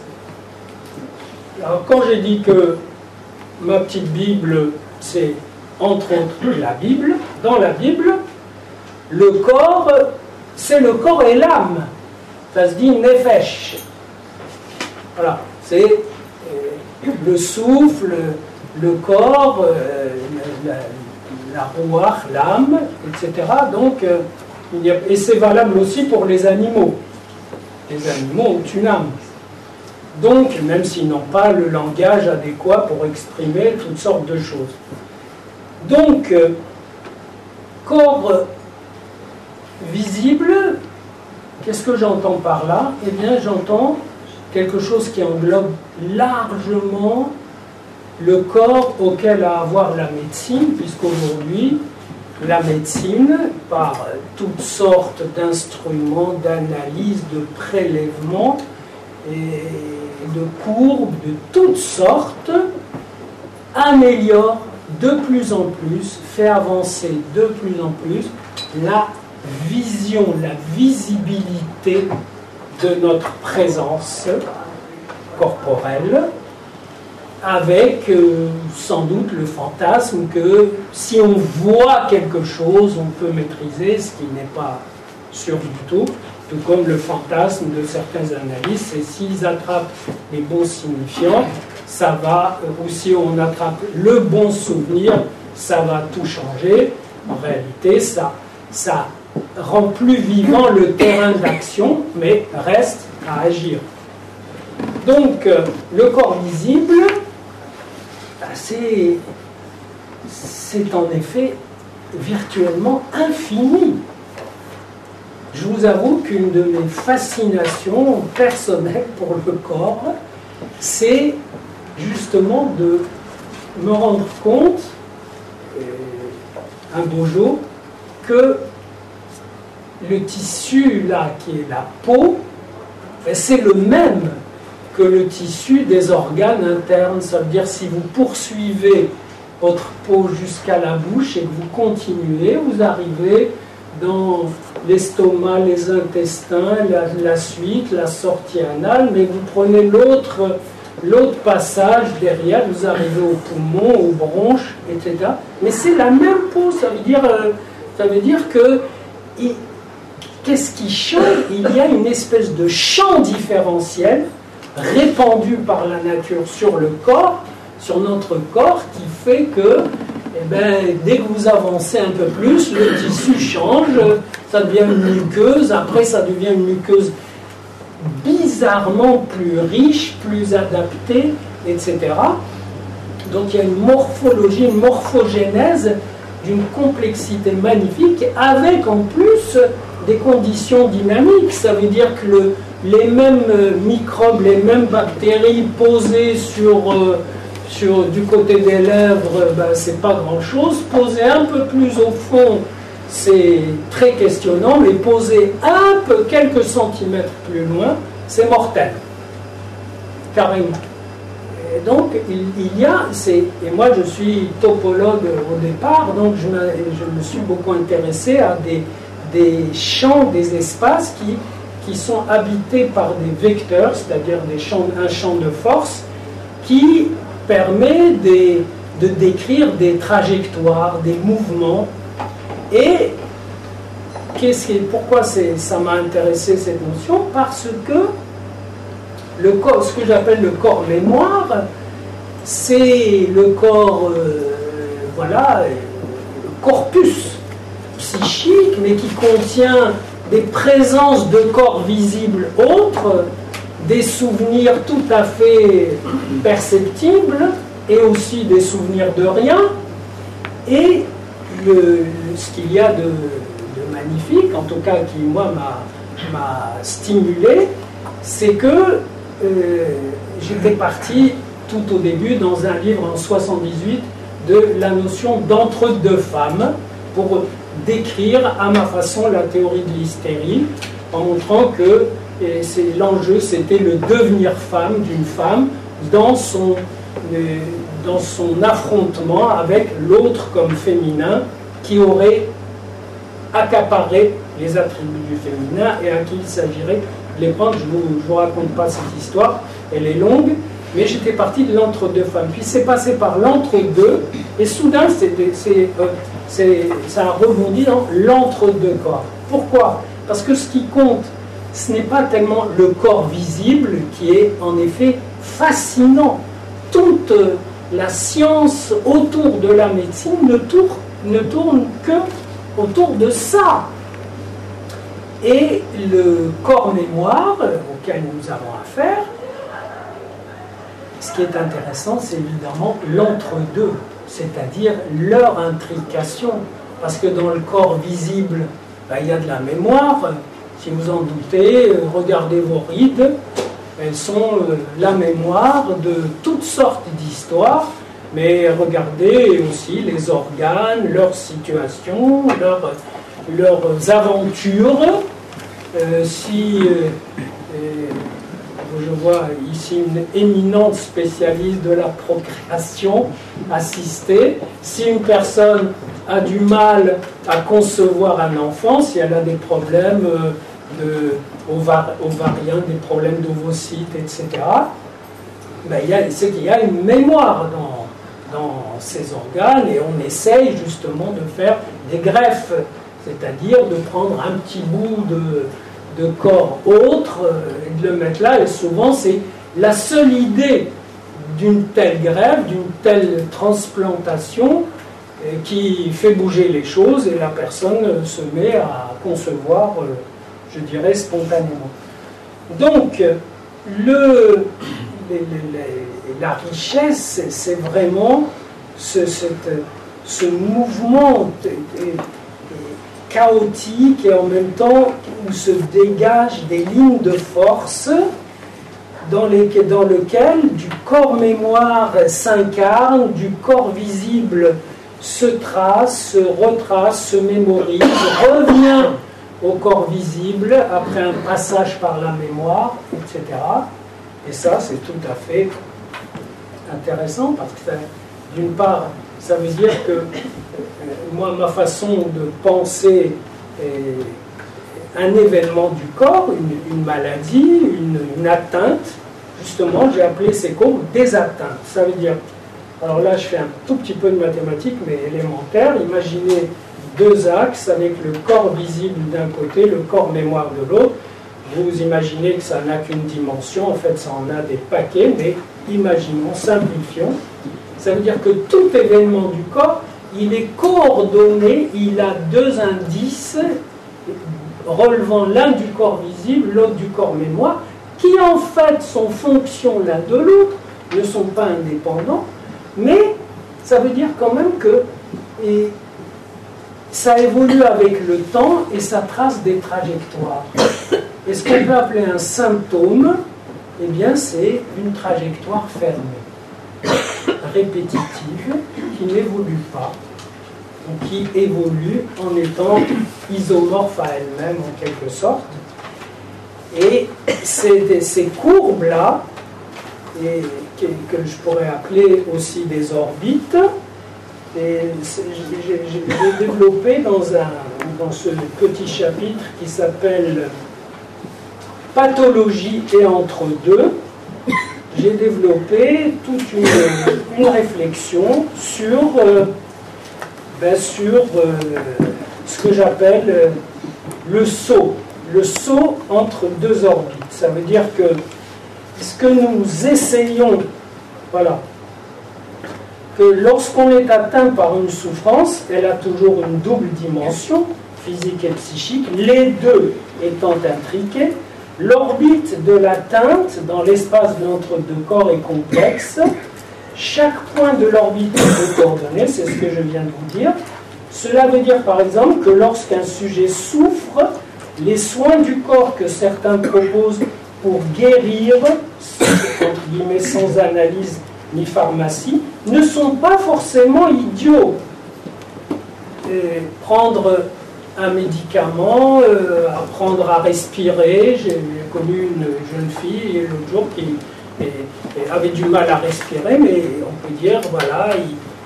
Alors quand j'ai dit que ma petite Bible, c'est entre autres la Bible, dans la Bible, le corps, c'est le corps et l'âme. Ça se dit nefesh. Voilà, c'est le souffle, le corps, la rouach, l'âme, etc. Donc, et c'est valable aussi pour les animaux. Les animaux ont une âme. Donc, même s'ils n'ont pas le langage adéquat pour exprimer toutes sortes de choses. Donc, corps visible, qu'est-ce que j'entends par là? Eh bien, j'entends quelque chose qui englobe largement le corps auquel a avoir la médecine, puisqu'aujourd'hui, la médecine, par toutes sortes d'instruments, d'analyses, de prélèvements et de courbes de toutes sortes, améliore de plus en plus, fait avancer de plus en plus la vision, la visibilité de notre présence corporelle, avec sans doute le fantasme que si on voit quelque chose, on peut maîtriser, ce qui n'est pas sûr du tout comme le fantasme de certains analystes, c'est s'ils attrapent les bons signifiants, ça va, ou si on attrape le bon souvenir, ça va tout changer. En réalité, ça rend plus vivant le terrain d'action, mais reste à agir. Donc, le corps visible, c'est en effet virtuellement infini. Je vous avoue qu'une de mes fascinations personnelles pour le corps, c'est justement de me rendre compte, un beau jour, que le tissu là qui est la peau, c'est le même que le tissu des organes internes. Ça veut dire si vous poursuivez votre peau jusqu'à la bouche et que vous continuez, vous arrivez dans l'estomac, les intestins, la suite, la sortie anale, mais vous prenez l'autre passage derrière, vous arrivez aux poumons, aux bronches, etc. Mais c'est la même peau, ça veut dire que qu'est-ce qui change? Il y a une espèce de champ différentiel répandu par la nature sur le corps, sur notre corps, qui fait que dès que vous avancez un peu plus, le tissu change, ça devient une muqueuse, après ça devient une muqueuse bizarrement plus riche, plus adaptée, etc. Donc il y a une morphologie, une morphogénèse d'une complexité magnifique, avec en plus des conditions dynamiques. Ça veut dire que les mêmes microbes, les mêmes bactéries posées du côté des lèvres, c'est pas grand-chose. Posées un peu plus au fond, c'est très questionnant, mais posées quelques centimètres plus loin, c'est mortel. Carrément. Donc, il y a, et moi je suis topologue au départ, donc je me suis beaucoup intéressé à des champs, des espaces qui sont habités par des vecteurs, c'est-à-dire un champ de force, qui permet de décrire des trajectoires, des mouvements. Et pourquoi ça m'a intéressé cette notion? Parce que ce que j'appelle le corps mémoire, c'est le corps, le corpus psychique, mais qui contient des présences de corps visibles autres, des souvenirs tout à fait perceptibles, et aussi des souvenirs de rien. Et ce qu'il y a de magnifique, en tout cas qui, moi, m'a stimulé, c'est que j'étais parti tout au début dans un livre en 78 de la notion d'entre-deux femmes pour décrire à ma façon la théorie de l'hystérie, en montrant que l'enjeu c'était le devenir femme d'une femme dans son affrontement avec l'autre comme féminin qui aurait accaparé les attributs du féminin et à qui il s'agirait de les prendre. Je ne vous raconte pas cette histoire, elle est longue, mais j'étais parti de l'entre-deux femmes. Puis c'est passé par l'entre-deux, et soudain ça a rebondi dans l'entre-deux corps. Pourquoi? Parce que ce qui compte, ce n'est pas tellement le corps visible qui est en effet fascinant. Toute la science autour de la médecine ne tourne que autour de ça. Et le corps mémoire auquel nous avons affaire, ce qui est intéressant, c'est évidemment l'entre-deux, c'est-à-dire leur intrication. Parce que dans le corps visible, il y a de la mémoire. Si vous en doutez, regardez vos rides, elles sont la mémoire de toutes sortes d'histoires, mais regardez aussi les organes, leurs situations, leurs aventures. Je vois ici une éminente spécialiste de la procréation assistée. Si une personne a du mal à concevoir un enfant, si elle a des problèmes ovariens, des problèmes d'ovocytes, etc., c'est qu'il y a une mémoire dans ces organes, et on essaye justement de faire des greffes, c'est-à-dire de prendre un petit bout de corps autre et de le mettre là, et souvent c'est la seule idée d'une telle greffe, d'une telle transplantation qui fait bouger les choses, et la personne se met à concevoir, je dirais, spontanément. Donc, la richesse, c'est vraiment ce mouvement chaotique, et en même temps où se dégagent des lignes de force dans lequel du corps mémoire s'incarne, du corps visible se trace, se retrace, se mémorise, revient au corps visible après un passage par la mémoire, etc. Et ça, c'est tout à fait intéressant, parce que d'une part, ça veut dire que moi, ma façon de penser un événement du corps, une maladie, une atteinte, justement, j'ai appelé ces courbes des atteintes. Ça veut dire, alors là, je fais un tout petit peu de mathématiques, mais élémentaire. Imaginez deux axes avec le corps visible d'un côté, le corps mémoire de l'autre. Vous imaginez que ça n'a qu'une dimension, en fait, ça en a des paquets, mais imaginons, simplifions. Ça veut dire que tout événement du corps, il est coordonné, il a deux indices relevant l'un du corps visible, l'autre du corps mémoire, qui en fait sont fonction l'un de l'autre, ne sont pas indépendants, mais ça veut dire quand même que ça évolue avec le temps et ça trace des trajectoires. Et ce qu'on peut appeler un symptôme, eh bien c'est une trajectoire fermée, répétitive, qui n'évolue pas, ou qui évolue en étant isomorphe à elle-même en quelque sorte. Et ces courbes-là, et que je pourrais appeler aussi des orbites. Et j'ai développé dans ce petit chapitre qui s'appelle Pathologie et entre-deux, j'ai développé toute une réflexion sur ce que j'appelle le saut entre deux orbites. Ça veut dire que ce que nous essayons, voilà, que lorsqu'on est atteint par une souffrance, elle a toujours une double dimension, physique et psychique, les deux étant intriqués. L'orbite de l'atteinte dans l'espace de l'entre-deux corps est complexe. Chaque point de l'orbite est coordonné, c'est ce que je viens de vous dire. Cela veut dire par exemple que lorsqu'un sujet souffre, les soins du corps que certains proposent pour guérir, entre guillemets sans analyse ni pharmacie, ne sont pas forcément idiots. Prendre un médicament, apprendre à respirer. J'ai connu une jeune fille l'autre jour qui avait du mal à respirer, mais on peut dire, voilà,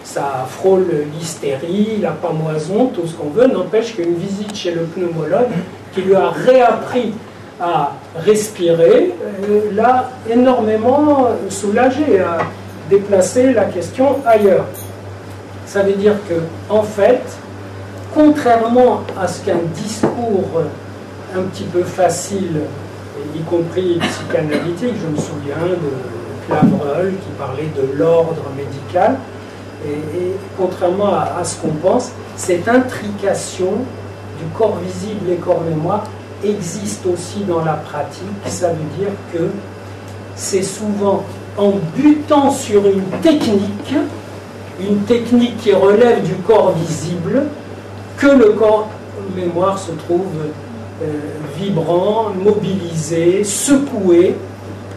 ça frôle l'hystérie, la pamoison, tout ce qu'on veut. N'empêche qu'une visite chez le pneumologue qui lui a réappris à respirer l'a énormément soulagé, a déplacé la question ailleurs. Ça veut dire que, en fait, contrairement à ce qu'un discours un petit peu facile, y compris psychanalytique, je me souviens de Clavreul qui parlait de l'ordre médical, et contrairement à ce qu'on pense, cette intrication du corps visible et corps mémoire existe aussi dans la pratique. Ça veut dire que c'est souvent en butant sur une technique qui relève du corps visible, que le corps mémoire se trouve vibrant, mobilisé, secoué,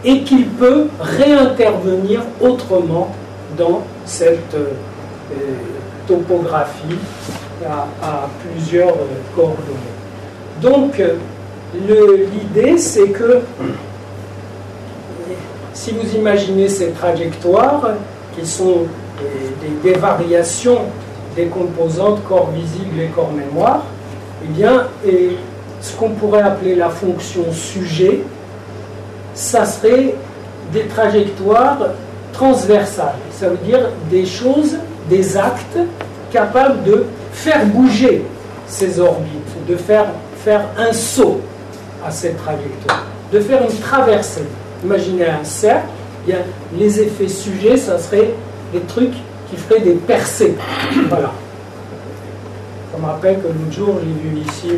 et qu'il peut réintervenir autrement dans cette topographie à plusieurs coordonnées. Donc, l'idée, c'est que si vous imaginez ces trajectoires, qui sont des variations des composantes corps visible et corps mémoire, eh bien, ce qu'on pourrait appeler la fonction sujet, ça serait des trajectoires transversales. Ça veut dire des choses, des actes capables de faire bouger ces orbites, de faire un saut à cette trajectoire, de faire une traversée. Imaginez un cercle, eh bien, les effets sujets, ça serait des trucs qui feraient des percées. Voilà. Ça me rappelle que l'autre jour, j'ai vu ici,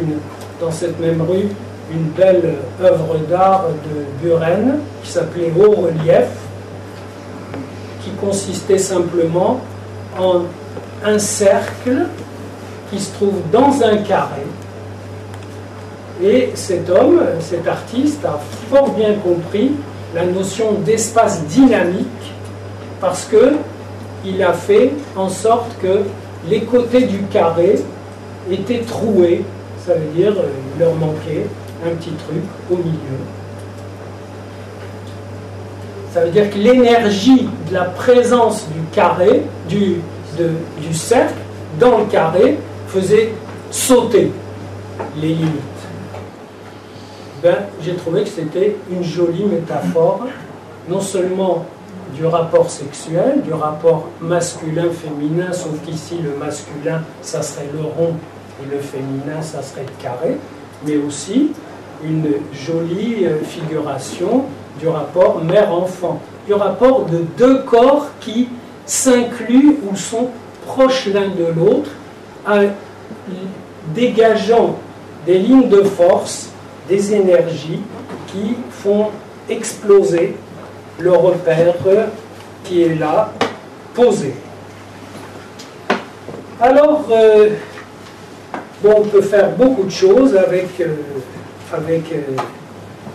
dans cette même rue, une belle œuvre d'art de Buren qui s'appelait Haut Relief, qui consistait simplement en un cercle qui se trouve dans un carré. Et cet homme, cet artiste, a fort bien compris la notion d'espace dynamique parce qu'il a fait en sorte que les côtés du carré étaient troués, ça veut dire il leur manquait un petit truc au milieu. Ça veut dire que l'énergie de la présence du carré, du cercle, dans le carré, faisait sauter les limites. Ben, j'ai trouvé que c'était une jolie métaphore, non seulement du rapport sexuel, du rapport masculin-féminin, sauf qu'ici le masculin, ça serait le rond, et le féminin, ça serait le carré, mais aussi une jolie figuration du rapport mère-enfant, du rapport de deux corps qui s'incluent ou sont proches l'un de l'autre, dégageant des lignes de force, des énergies qui font exploser le repère qui est là, posé. Alors, bon, on peut faire beaucoup de choses avec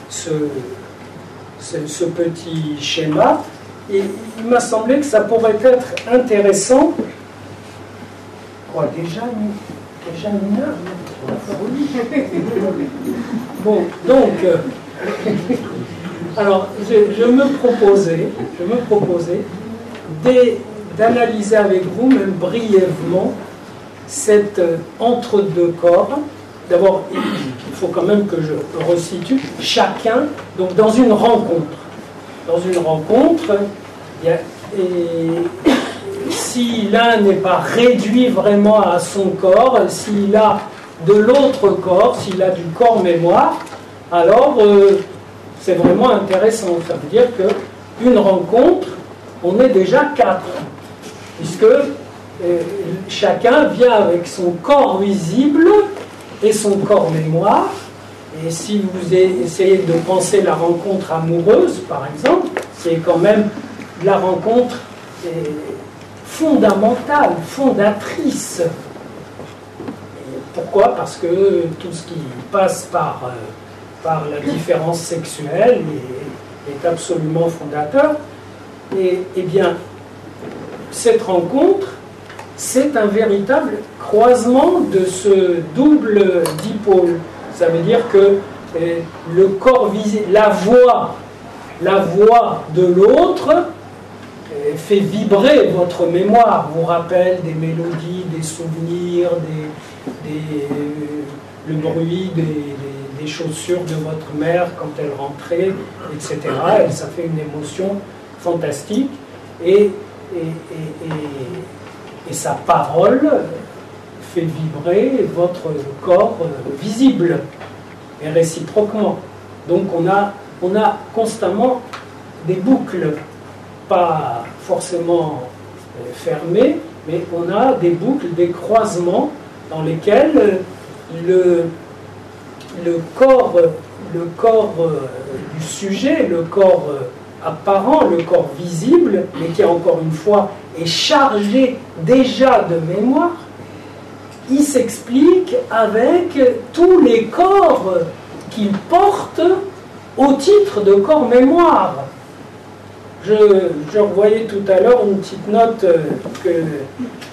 ce petit schéma, et il m'a semblé que ça pourrait être intéressant. Oh, déjà une heure. Bon, donc, Alors, je me proposais d'analyser avec vous, même brièvement, cet entre-deux corps. D'abord, il faut quand même que je resitue chacun, donc dans une rencontre. Dans une rencontre, si l'un n'est pas réduit vraiment à son corps, s'il a de l'autre corps, s'il a du corps mémoire, alors c'est vraiment intéressant. Ça veut dire qu'une rencontre, on est déjà 4, puisque chacun vient avec son corps visible et son corps mémoire. Et si vous essayez de penser la rencontre amoureuse, par exemple, c'est quand même la rencontre fondamentale, fondatrice. Et pourquoi? Parce que tout ce qui passe par la différence sexuelle est absolument fondateur. Et bien, cette rencontre, c'est un véritable croisement de ce double dipôle. Ça veut dire que le corps visible, la voix de l'autre fait vibrer votre mémoire, vous rappelle des mélodies, des souvenirs, le bruit des chaussures de votre mère quand elle rentrait, etc. Et ça fait une émotion fantastique. Et sa parole fait vibrer votre corps visible, et réciproquement. Donc on a constamment des boucles, pas forcément fermées, mais on a des boucles, des croisements dans lesquels le corps du sujet, le corps apparent, le corps visible, mais qui encore une fois est chargé déjà de mémoire, il s'explique avec tous les corps qu'il porte au titre de corps mémoire. Je revoyais tout à l'heure une petite note que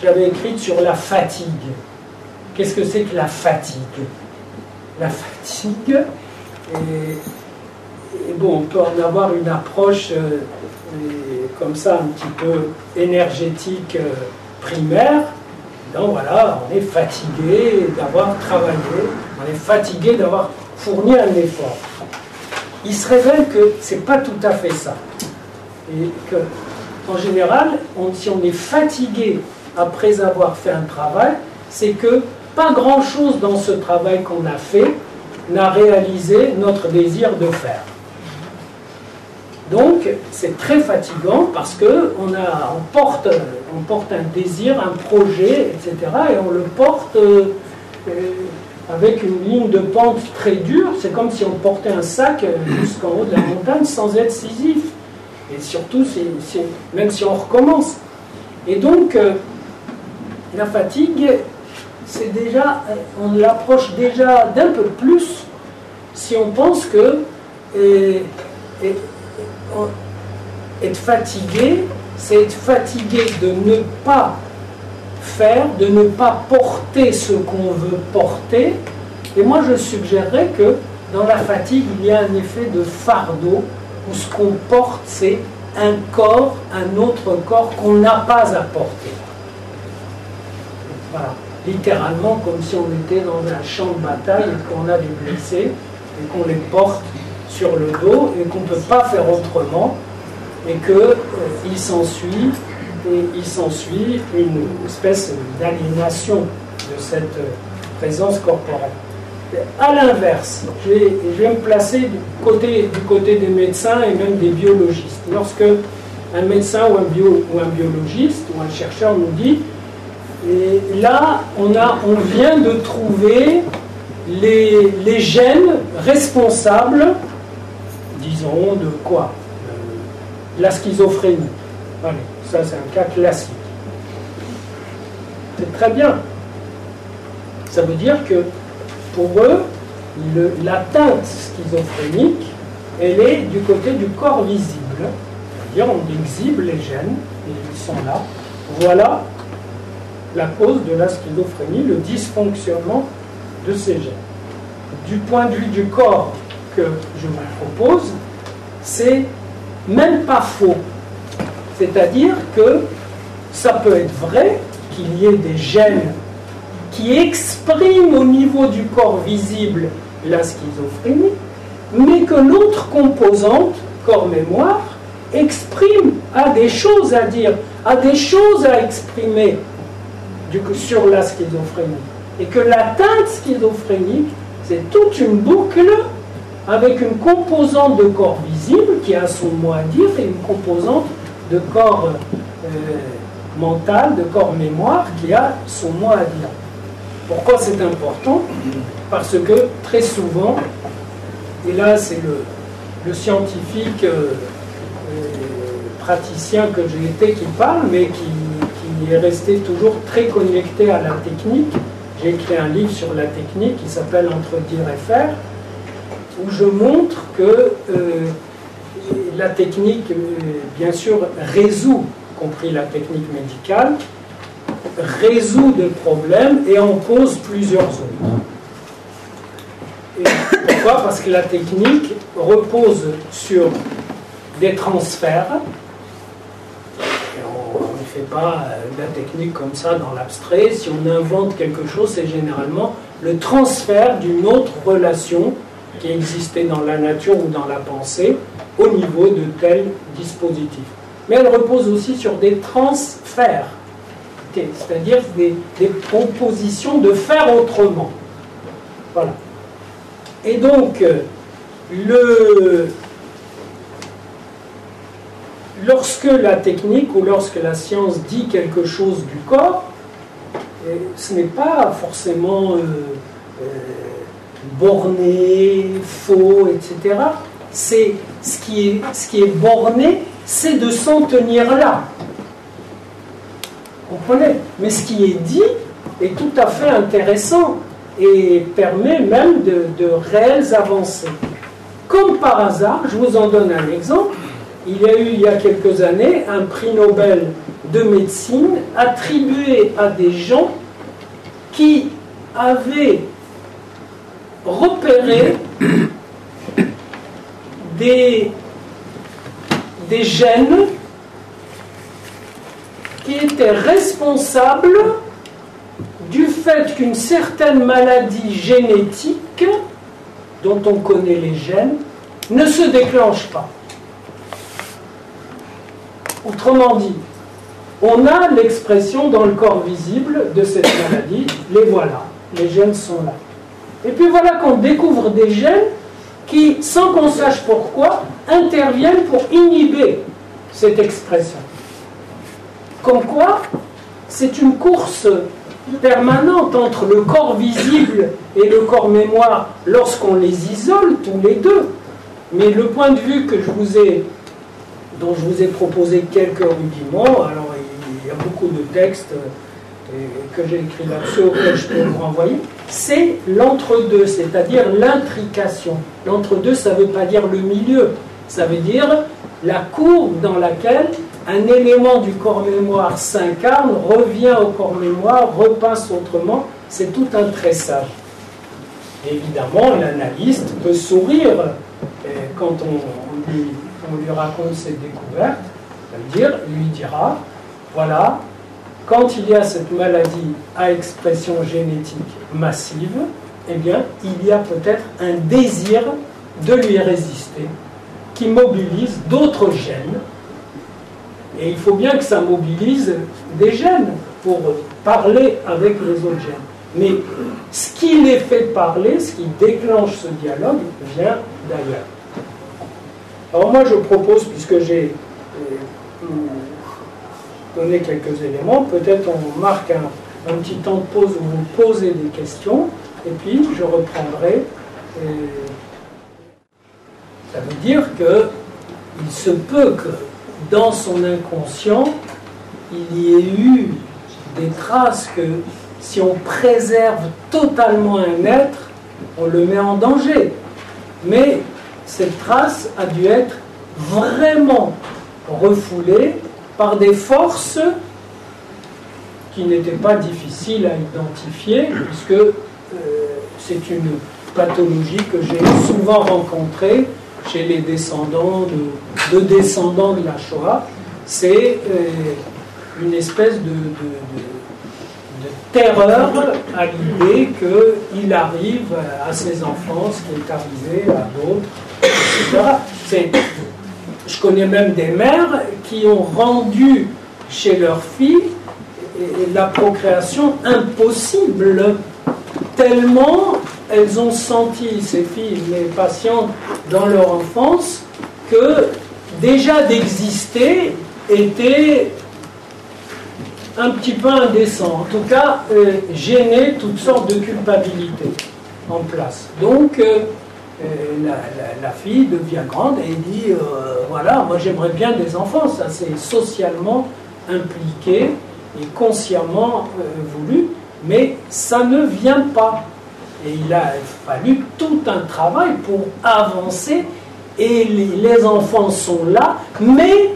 j'avais écrite sur la fatigue. Qu'est-ce que c'est que la fatigue? La fatigue, et bon, on peut en avoir une approche comme ça, un petit peu énergétique primaire. Donc voilà, on est fatigué d'avoir travaillé, on est fatigué d'avoir fourni un effort. Il se révèle que ce n'est pas tout à fait ça. Et qu'en général, si on est fatigué après avoir fait un travail, c'est que pas grand-chose dans ce travail qu'on a fait n'a réalisé notre désir de faire. Donc, c'est très fatigant parce qu'on porte un désir, un projet, etc. Et on le porte avec une ligne de pente très dure. C'est comme si on portait un sac jusqu'en haut de la montagne sans être Sisyphe. Et surtout, même si on recommence. Et donc, la fatigue, c'est déjà, on l'approche déjà d'un peu plus si on pense que être fatigué, c'est être fatigué de ne pas faire, de ne pas porter ce qu'on veut porter. Et moi, je suggérerais que dans la fatigue, il y a un effet de fardeau, où ce qu'on porte, c'est un corps, un autre corps qu'on n'a pas à porter. Voilà. Littéralement, comme si on était dans un champ de bataille et qu'on a des blessés et qu'on les porte sur le dos et qu'on ne peut pas faire autrement et qu'il s'ensuit une espèce d'aliénation de cette présence corporelle. À l'inverse, je vais me placer du côté des médecins et même des biologistes. Lorsque un médecin ou un biologiste ou un chercheur nous dit et là, on vient de trouver les gènes responsables, disons, de quoi? De la schizophrénie. Allez, ça c'est un cas classique. C'est très bien. Ça veut dire que pour eux, l'atteinte schizophrénique, elle est du côté du corps visible. C'est-à-dire, on exhibe les gènes, et ils sont là. Voilà la cause de la schizophrénie, le dysfonctionnement de ces gènes. Du point de vue du corps que je vous propose, c'est même pas faux. C'est-à-dire que ça peut être vrai qu'il y ait des gènes qui expriment au niveau du corps visible la schizophrénie, mais que l'autre composante, corps-mémoire, exprime, a des choses à dire, a des choses à exprimer sur la schizophrénie. Et que l'atteinte schizophrénique, c'est toute une boucle avec une composante de corps visible qui a son mot à dire et une composante de corps mental, de corps mémoire qui a son mot à dire. Pourquoi c'est important? Parce que très souvent, et là c'est le scientifique praticien que j'ai été qui parle, mais qui est resté toujours très connecté à la technique. J'ai écrit un livre sur la technique qui s'appelle Entre dire et faire, où je montre que la technique, bien sûr, résout, y compris la technique médicale, résout des problèmes et en pose plusieurs autres. Et pourquoi? Parce que la technique repose sur des transferts. Et on ne fait pas la technique comme ça dans l'abstrait. Si on invente quelque chose, c'est généralement le transfert d'une autre relation qui existait dans la nature ou dans la pensée au niveau de tel dispositif. Mais elle repose aussi sur des transferts, c'est-à-dire des propositions de faire autrement. Voilà. Et donc, lorsque la technique ou lorsque la science dit quelque chose du corps, ce n'est pas forcément borné, faux, etc. C'est ce qui est borné, c'est de s'en tenir là. Vous comprenez? Mais ce qui est dit est tout à fait intéressant et permet même de réelles avancées. Comme par hasard, je vous en donne un exemple, il y a eu il y a quelques années un prix Nobel de médecine attribué à des gens qui avaient repéré des gènes qui étaient responsables du fait qu'une certaine maladie génétique, dont on connaît les gènes, ne se déclenche pas. Autrement dit, on a l'expression dans le corps visible de cette maladie, les voilà, les gènes sont là. Et puis voilà qu'on découvre des gènes qui, sans qu'on sache pourquoi, interviennent pour inhiber cette expression. Comme quoi, c'est une course permanente entre le corps visible et le corps mémoire lorsqu'on les isole tous les deux. Mais le point de vue dont je vous ai proposé quelques rudiments, alors il y a beaucoup de textes que j'ai écrits là-dessus auxquels je peux vous renvoyer, c'est l'entre-deux, c'est-à-dire l'intrication. L'entre-deux, ça ne veut pas dire le milieu, ça veut dire la courbe dans laquelle un élément du corps-mémoire s'incarne, revient au corps-mémoire, repasse autrement, c'est tout un tressage. Et évidemment, l'analyste peut sourire quand on lui raconte ses découvertes, lui dira, voilà, quand il y a cette maladie à expression génétique massive, eh bien, il y a peut-être un désir de lui résister qui mobilise d'autres gènes. Et il faut bien que ça mobilise des gènes pour parler avec les autres gènes. Mais ce qui les fait parler, ce qui déclenche ce dialogue, vient d'ailleurs. Alors moi je propose, puisque j'ai donné quelques éléments, peut-être on marque un petit temps de pause où vous posez des questions, et puis je reprendrai. Ça veut dire qu'il se peut que dans son inconscient, il y ait eu des traces que si on préserve totalement un être, on le met en danger. Mais cette trace a dû être vraiment refoulée par des forces qui n'étaient pas difficiles à identifier, puisque c'est une pathologie que j'ai souvent rencontrée chez les descendants de descendants de la Shoah, c'est une espèce de terreur à l'idée qu'il arrive à ses enfants ce qui est arrivé à d'autres, etc. Je connais même des mères qui ont rendu chez leurs filles la procréation impossible, tellement elles ont senti, ces filles, les patientes, dans leur enfance, que déjà d'exister était un petit peu indécent, en tout cas gêner toutes sortes de culpabilités en place. Donc la fille devient grande et dit voilà, moi j'aimerais bien des enfants, ça c'est socialement impliqué et consciemment voulu, mais ça ne vient pas. Et il a fallu tout un travail pour avancer, et les enfants sont là, mais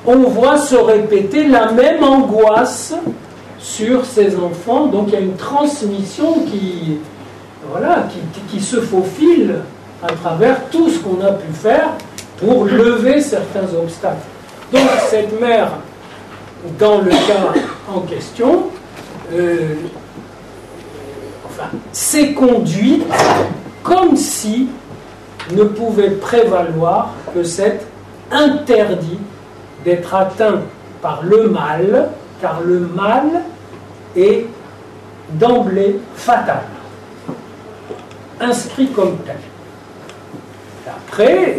on voit se répéter la même angoisse sur ces enfants. Donc il y a une transmission qui se faufile à travers tout ce qu'on a pu faire pour lever certains obstacles. Donc cette mère, dans le cas en question, s'est conduite comme si ne pouvait prévaloir que cet interdit d'être atteint par le mal, car le mal est d'emblée fatal, inscrit comme tel. Après,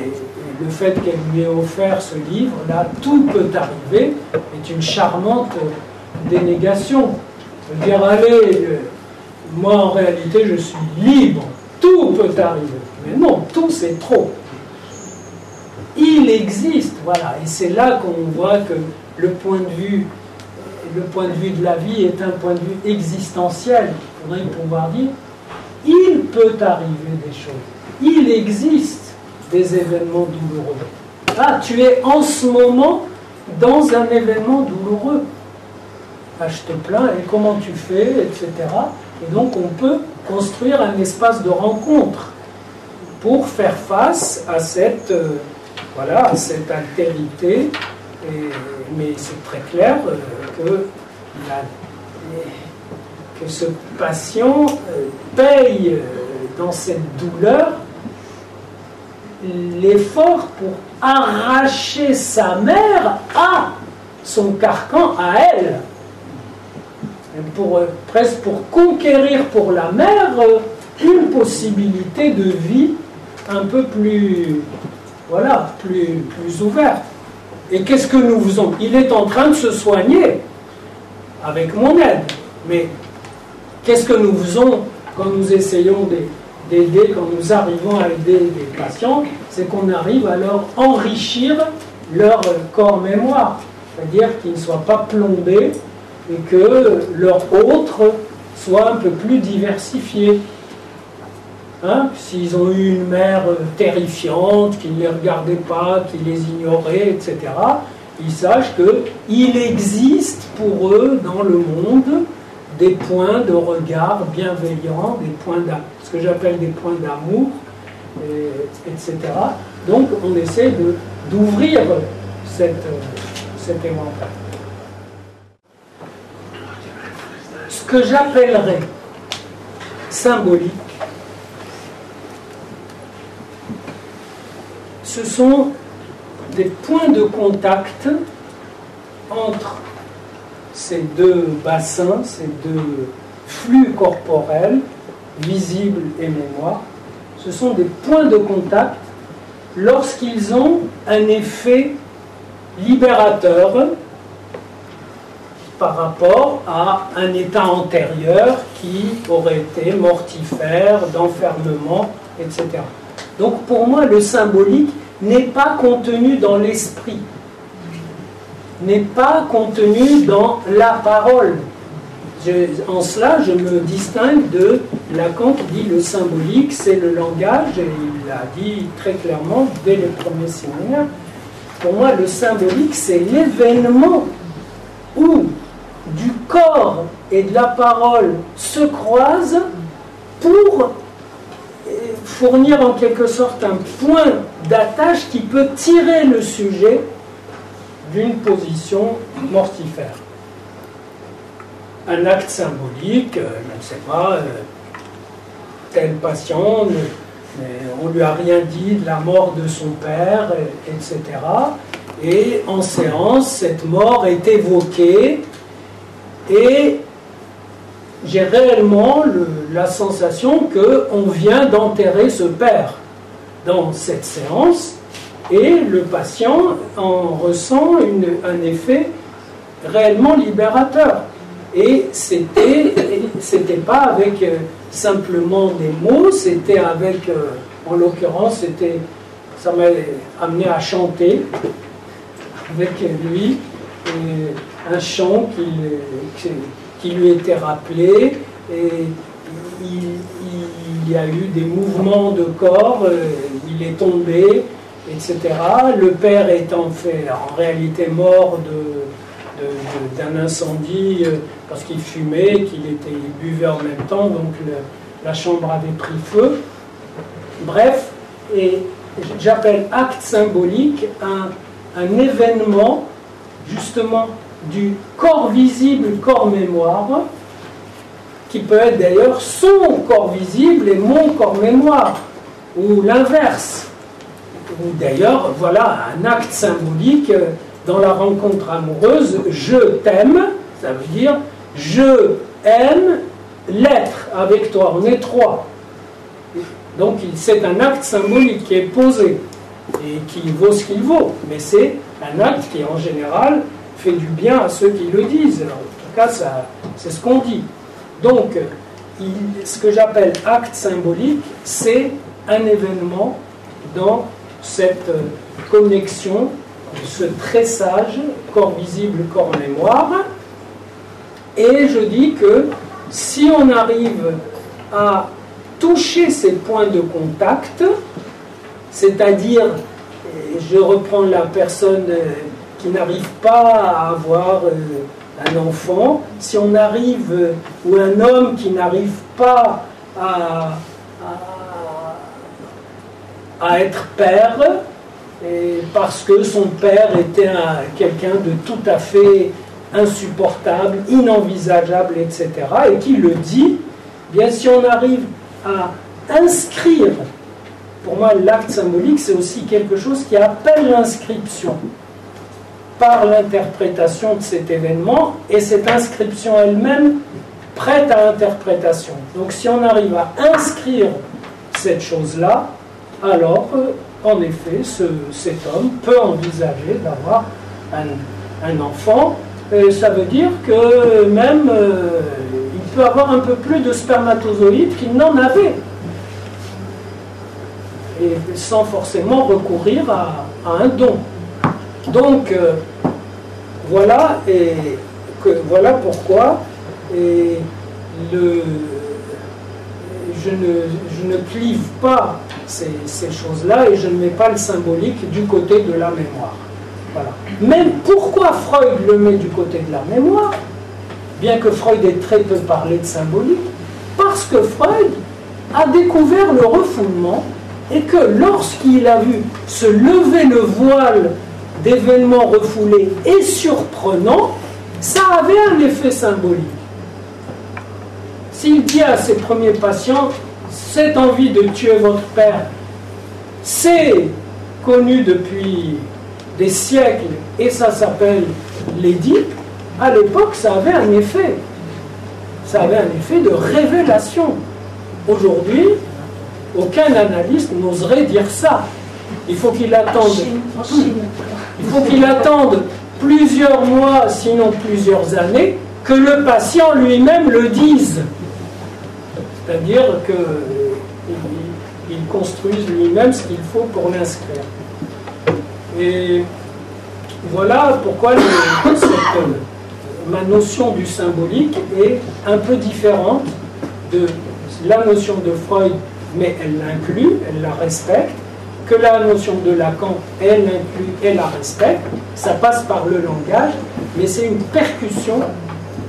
le fait qu'elle lui ait offert ce livre-là, tout peut arriver, est une charmante dénégation. Je veux dire, allez, moi en réalité je suis libre, tout peut arriver. Mais non, tout c'est trop. Il existe, voilà, et c'est là qu'on voit que le point de vue de la vie est un point de vue existentiel. Il faudrait pouvoir dire, il peut arriver des choses, il existe des événements douloureux. Ah, tu es en ce moment dans un événement douloureux. Ah, je te plains, et comment tu fais, etc. Et donc on peut construire un espace de rencontre pour faire face à cette altérité. Mais c'est très clair que ce patient paye dans cette douleur l'effort pour arracher sa mère à son carcan, à elle, presque pour conquérir pour la mère une possibilité de vie un peu plus, plus ouverte. Et qu'est-ce que nous faisons? Il est en train de se soigner avec mon aide, mais qu'est-ce que nous faisons quand nous essayons d'aider, quand nous arrivons à aider des patients? C'est qu'on arrive à leur enrichir leur corps-mémoire, c'est-à-dire qu'ils ne soient pas plombés et que leur autre soit un peu plus diversifié. Hein? S'ils ont eu une mère terrifiante, qui ne les regardait pas, qui les ignorait, etc., ils sachent qu'il existe pour eux dans le monde des points de regard bienveillants, des points ce que j'appelle des points d'amour, etc. Donc on essaie d'ouvrir cet éventail. Ce que j'appellerais symbolique, ce sont des points de contact entre ces deux bassins, ces deux flux corporels, visibles et mémoire. Ce sont des points de contact lorsqu'ils ont un effet libérateur par rapport à un état antérieur qui aurait été mortifère, d'enfermement, etc. Donc pour moi, le symbolique n'est pas contenu dans l'esprit, n'est pas contenu dans la parole. En cela, je me distingue de Lacan qui dit le symbolique, c'est le langage, et il l'a dit très clairement dès le premier séminaire. Pour moi, le symbolique, c'est l'événement où du corps et de la parole se croisent pour fournir en quelque sorte un point d'attache qui peut tirer le sujet d'une position mortifère. Un acte symbolique, je ne sais pas, tel patient, on ne lui a rien dit de la mort de son père, etc. Et en séance, cette mort est évoquée et j'ai réellement la sensation qu'on vient d'enterrer ce père dans cette séance et le patient en ressent un effet réellement libérateur. Et c'était pas avec simplement des mots, c'était avec, en l'occurrence, ça m'a amené à chanter avec lui un chant qui lui était rappelé, et il y a eu des mouvements de corps, il est tombé, etc. Le père étant en réalité mort d'un incendie parce qu'il fumait, qu'il buvait en même temps, donc la chambre avait pris feu. Bref, et j'appelle acte symbolique un événement justement du corps visible, corps mémoire, qui peut être d'ailleurs son corps visible et mon corps mémoire, ou l'inverse. Ou d'ailleurs, voilà, un acte symbolique dans la rencontre amoureuse, je t'aime, ça veut dire je aime l'être avec toi, on est trois. Donc c'est un acte symbolique qui est posé et qui vaut ce qu'il vaut, mais c'est un acte qui en général fait du bien à ceux qui le disent. Alors, en tout cas, c'est ce qu'on dit. Donc, ce que j'appelle acte symbolique, c'est un événement dans cette connexion, ce tressage, corps visible, corps mémoire. Et je dis que si on arrive à toucher ces points de contact, c'est-à-dire, je reprends la personne qui n'arrive pas à avoir un enfant, si on arrive, ou un homme qui n'arrive pas à être père, et parce que son père était quelqu'un de tout à fait insupportable, inenvisageable, etc., et qui le dit, bien si on arrive à inscrire, pour moi l'acte symbolique c'est aussi quelque chose qui appelle l'inscription par l'interprétation de cet événement, et cette inscription elle-même prête à interprétation. Donc si on arrive à inscrire cette chose-là, alors en effet cet homme peut envisager d'avoir un enfant. Et ça veut dire que même il peut avoir un peu plus de spermatozoïdes qu'il n'en avait, et sans forcément recourir à un don. Donc voilà, voilà pourquoi je ne clive pas ces choses-là et je ne mets pas le symbolique du côté de la mémoire. Voilà. Même pourquoi Freud le met du côté de la mémoire, bien que Freud ait très peu parlé de symbolique, parce que Freud a découvert le refoulement et que lorsqu'il a vu se lever le voile d'événements refoulés et surprenants, ça avait un effet symbolique. S'il dit à ses premiers patients, cette envie de tuer votre père, c'est connu depuis des siècles et ça s'appelle l'Édipe, à l'époque ça avait un effet. Ça avait un effet de révélation. Aujourd'hui, aucun analyste n'oserait dire ça. Il faut qu'il attende. Il faut qu'il attende plusieurs mois, sinon plusieurs années, que le patient lui-même le dise. C'est-à-dire qu'il construise lui-même ce qu'il faut pour l'inscrire. Et voilà pourquoi ma notion du symbolique est un peu différente de la notion de Freud, mais elle l'inclut, elle la respecte, que la notion de Lacan, elle l'inclut, elle la respecte. Ça passe par le langage, mais c'est une percussion,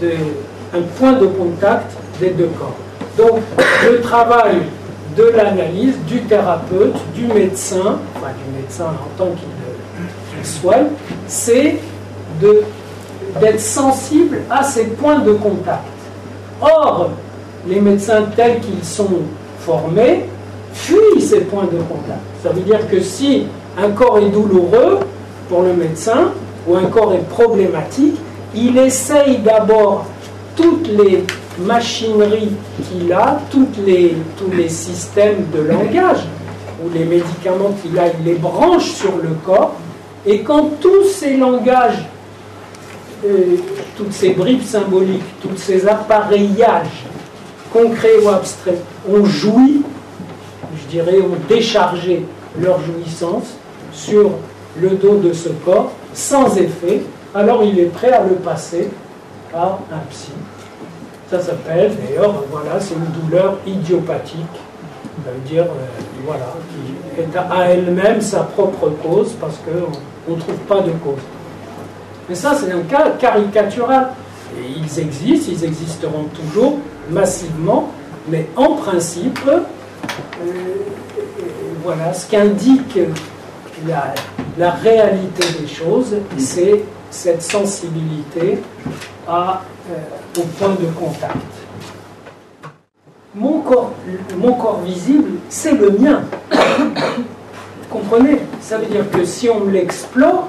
un point de contact des deux corps. Donc le travail de l'analyse du thérapeute, du médecin en tant qu'il soigne, c'est d'être sensible à ces points de contact. Or, les médecins tels qu'ils sont formés fuient ces points de contact. Ça veut dire que si un corps est douloureux pour le médecin, ou un corps est problématique, il essaye d'abord toutes les machineries qu'il a, tous les systèmes de langage, ou les médicaments qu'il a, il les branche sur le corps, et quand tous ces langages, toutes ces bribes symboliques, tous ces appareillages, concrets ou abstraits, ont joui, je dirais, ont déchargé leur jouissance sur le dos de ce corps, sans effet, alors il est prêt à le passer à un psy. Ça s'appelle, d'ailleurs, voilà, c'est une douleur idiopathique, ça veut dire, voilà, qui est à elle-même sa propre cause, parce qu'on ne trouve pas de cause. Mais ça, c'est un cas caricatural. Et ils existeront toujours, massivement, mais en principe, voilà, ce qu'indique la réalité des choses, c'est cette sensibilité au point de contact. Mon corps visible, c'est le mien. Vous comprenez? Ça veut dire que si on l'explore,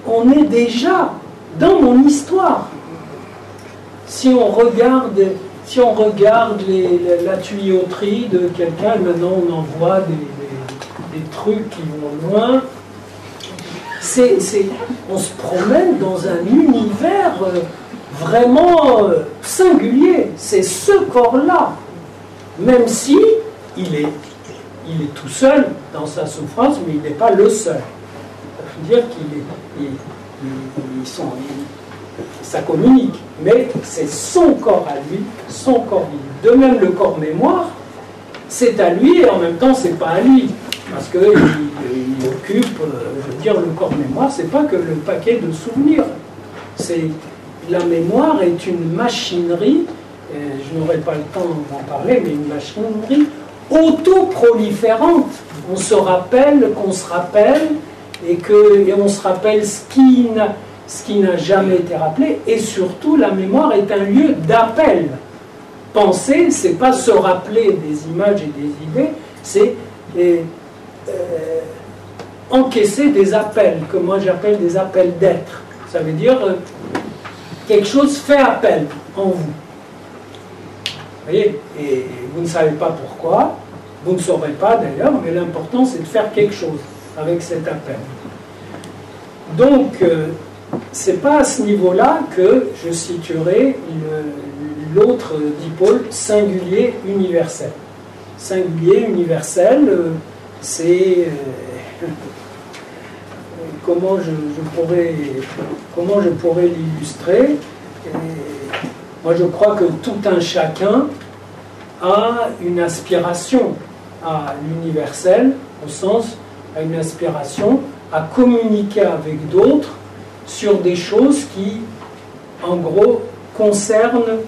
on est déjà dans mon histoire. Si on regarde la tuyauterie de quelqu'un, maintenant on en voit des trucs qui vont loin. On se promène dans un univers vraiment singulier. C'est ce corps-là. Même si il est tout seul dans sa souffrance, mais il n'est pas le seul. Ça veut dire ça communique, mais c'est son corps à lui, son corps vivant. De même, le corps mémoire, c'est à lui et en même temps, c'est pas à lui. Parce qu'il occupe, je veux dire, le corps mémoire, c'est pas que le paquet de souvenirs. La mémoire est une machinerie, je n'aurai pas le temps d'en parler, mais une machinerie autoproliférante. On se rappelle qu'on se rappelle, et on se rappelle ce qui n'a jamais été rappelé, et surtout, la mémoire est un lieu d'appel. Penser, c'est pas se rappeler des images et des idées, c'est encaisser des appels, que moi j'appelle des appels d'être. Ça veut dire quelque chose fait appel en vous. Vous voyez? Et vous ne savez pas pourquoi, vous ne saurez pas d'ailleurs, mais l'important c'est de faire quelque chose avec cet appel. Donc, c'est pas à ce niveau-là que je situerai l'autre dipôle singulier universel. Singulier universel, c'est comment je pourrais l'illustrer. Moi, je crois que tout un chacun a une aspiration à l'universel, au sens à une aspiration à communiquer avec d'autres sur des choses qui, en gros, concernent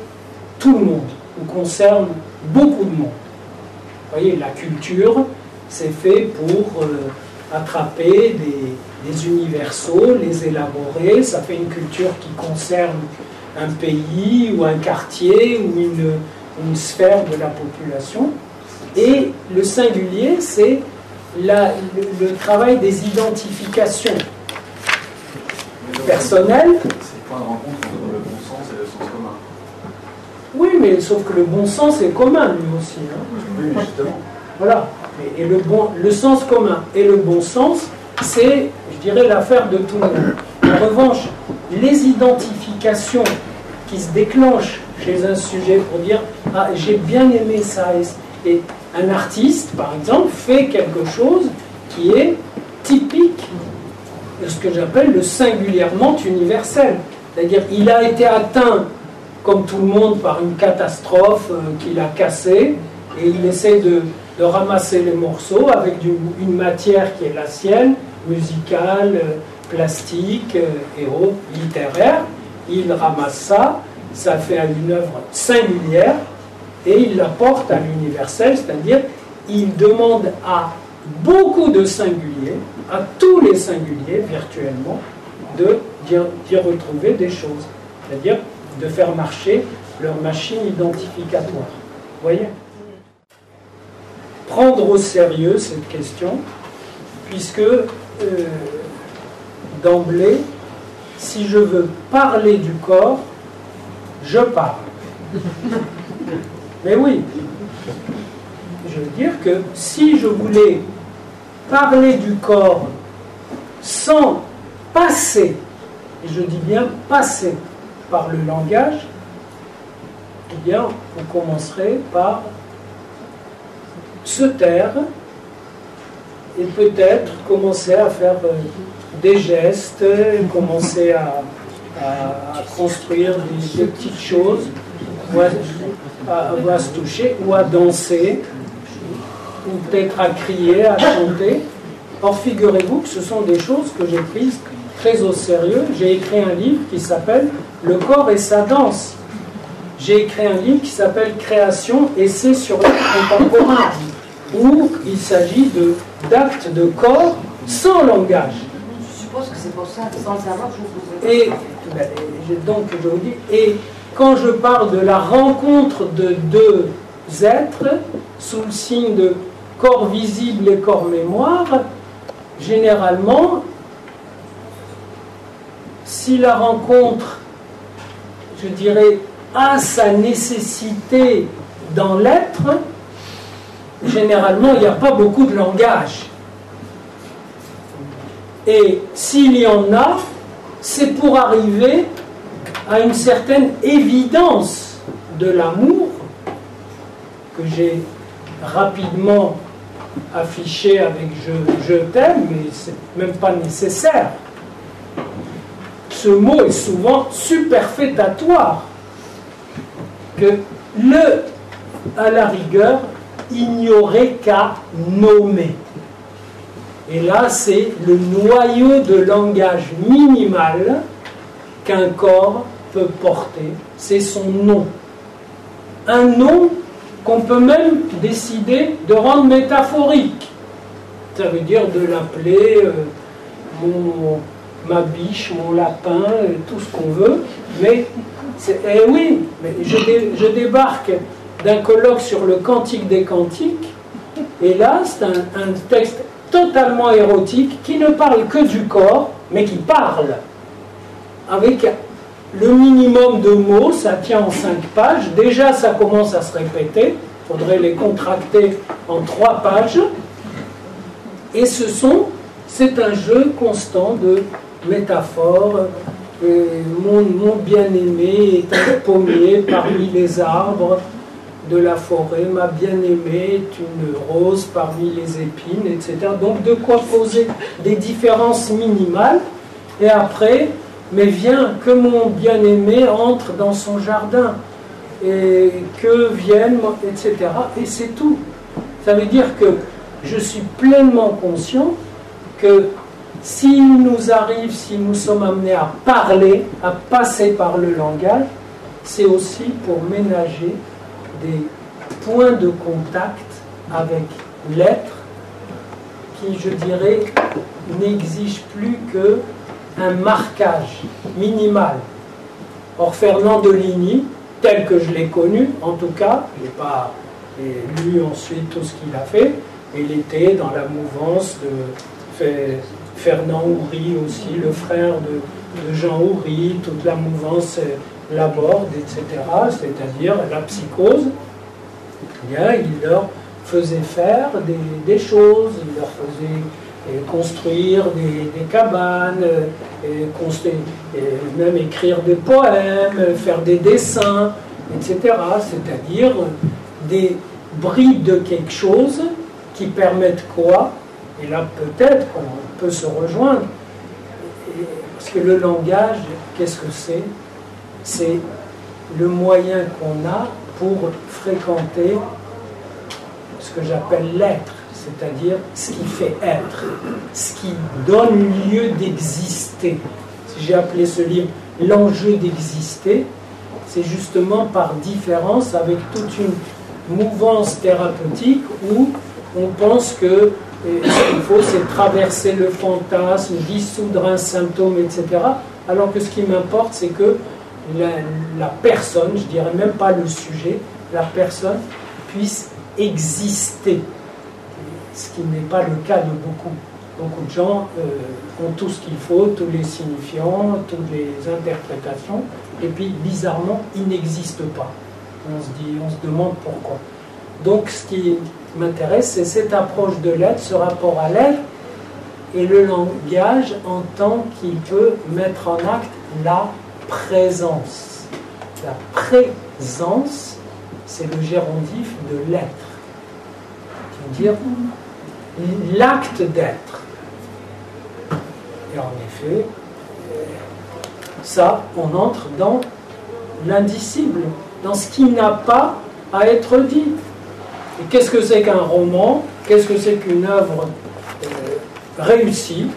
tout le monde, ou concernent beaucoup de monde. Vous voyez, la culture, c'est fait pour attraper des universaux, les élaborer. Ça fait une culture qui concerne un pays, ou un quartier, ou une sphère de la population. Et le singulier, c'est le travail des identifications personnelles. C'est le point de rencontre entre le bon sens et le sens commun. Oui, mais sauf que le bon sens est commun, lui aussi. Hein. Oui, justement. Voilà. Et le sens commun et le bon sens, c'est, je dirais, l'affaire de tout le monde. En revanche, les identifications qui se déclenchent chez un sujet pour dire « Ah, j'ai bien aimé ça », et un artiste, par exemple, fait quelque chose qui est typique de ce que j'appelle le singulièrement universel. C'est-à-dire, il a été atteint, comme tout le monde, par une catastrophe qui l'a cassé, et il essaie de ramasser les morceaux avec une matière qui est la sienne, musicale, plastique et autres, littéraire. Il ramasse ça fait une œuvre singulière, et il la porte à l'universel, c'est-à-dire il demande à beaucoup de singuliers, à tous les singuliers virtuellement, d'y retrouver des choses, c'est-à-dire de faire marcher leur machine identificatoire. Vous voyez ? Prendre au sérieux cette question, puisque d'emblée, si je veux parler du corps, je parle. Mais oui, je veux dire que si je voulais parler du corps sans passer, et je dis bien passer par le langage, eh bien, on commencerait par se taire et peut-être commencer à faire des gestes, commencer à construire des petites choses, ou à se toucher, ou à danser, ou peut-être à crier, à chanter. Or, figurez-vous que ce sont des choses que j'ai prises très au sérieux. J'ai écrit un livre qui s'appelle « Le corps et sa danse ». J'ai écrit un livre qui s'appelle « Création, essai sur l'art contemporain », où il s'agit d'actes de corps sans langage. Je suppose que c'est pour ça, sans le savoir, je vous pose. Et donc, je vous dis, et quand je parle de la rencontre de deux êtres, sous le signe de corps visible et corps mémoire, généralement, si la rencontre, je dirais, a sa nécessité dans l'être, généralement, il n'y a pas beaucoup de langage. Et s'il y en a, c'est pour arriver à une certaine évidence de l'amour que j'ai rapidement affiché avec je t'aime, mais c'est même pas nécessaire. Ce mot est souvent superfétatoire, que à la rigueur, il n'y aurait qu'à nommer. Et là, c'est le noyau de langage minimal qu'un corps peut porter, c'est son nom. Un nom qu'on peut même décider de rendre métaphorique. Ça veut dire de l'appeler ma biche, mon lapin, tout ce qu'on veut. Mais, oui, mais je débarque d'un colloque sur le Cantique des Cantiques, et là, c'est un texte totalement érotique qui ne parle que du corps, mais qui parle avec le minimum de mots. Ça tient en 5 pages. Déjà, ça commence à se répéter. Il faudrait les contracter en 3 pages. Et c'est un jeu constant de métaphores. Mon bien-aimé est un pommier parmi les arbres de la forêt, ma bien-aimée est une rose parmi les épines, etc. Donc de quoi poser des différences minimales. Et après, mais viens que mon bien-aimé entre dans son jardin, et que vienne, etc. Et c'est tout. Ça veut dire que je suis pleinement conscient que s'il nous arrive, si nous sommes amenés à parler, à passer par le langage, c'est aussi pour ménager des points de contact avec l'être qui, je dirais, n'exige plus qu'un marquage minimal. Or, Fernand Deligny, tel que je l'ai connu, en tout cas, je n'ai pas lu ensuite tout ce qu'il a fait, il était dans la mouvance de Fernand Houry aussi, le frère de Jean Houry, toute la mouvance Laborde, etc., c'est-à-dire la psychose. Bien, il leur faisait faire des choses, il leur faisait construire des cabanes, et même écrire des poèmes, faire des dessins, etc., c'est-à-dire des bribes de quelque chose qui permettent quoi? Et là, peut-être qu'on peut se rejoindre, parce que le langage, qu'est-ce que c'est? C'est le moyen qu'on a pour fréquenter ce que j'appelle l'être, c'est-à-dire ce qui fait être, ce qui donne lieu d'exister. Si j'ai appelé ce livre « L'enjeu d'exister », c'est justement par différence avec toute une mouvance thérapeutique où on pense que ce qu'il faut, c'est traverser le fantasme, dissoudre un symptôme, etc. Alors que ce qui m'importe, c'est que la personne, je dirais même pas le sujet, la personne puisse exister. Ce qui n'est pas le cas de beaucoup. Beaucoup de gens ont tout ce qu'il faut, tous les signifiants, toutes les interprétations, et puis bizarrement, ils n'existent pas. On se demande pourquoi. Donc ce qui m'intéresse, c'est cette approche de l'être, ce rapport à l'être, et le langage en tant qu'il peut mettre en acte la présence. La présence, c'est le gérondif de l'être. C'est-à-dire l'acte d'être. Et en effet, ça, on entre dans l'indicible, dans ce qui n'a pas à être dit. Et qu'est-ce que c'est qu'un roman? Qu'est-ce que c'est qu'une œuvre réussie?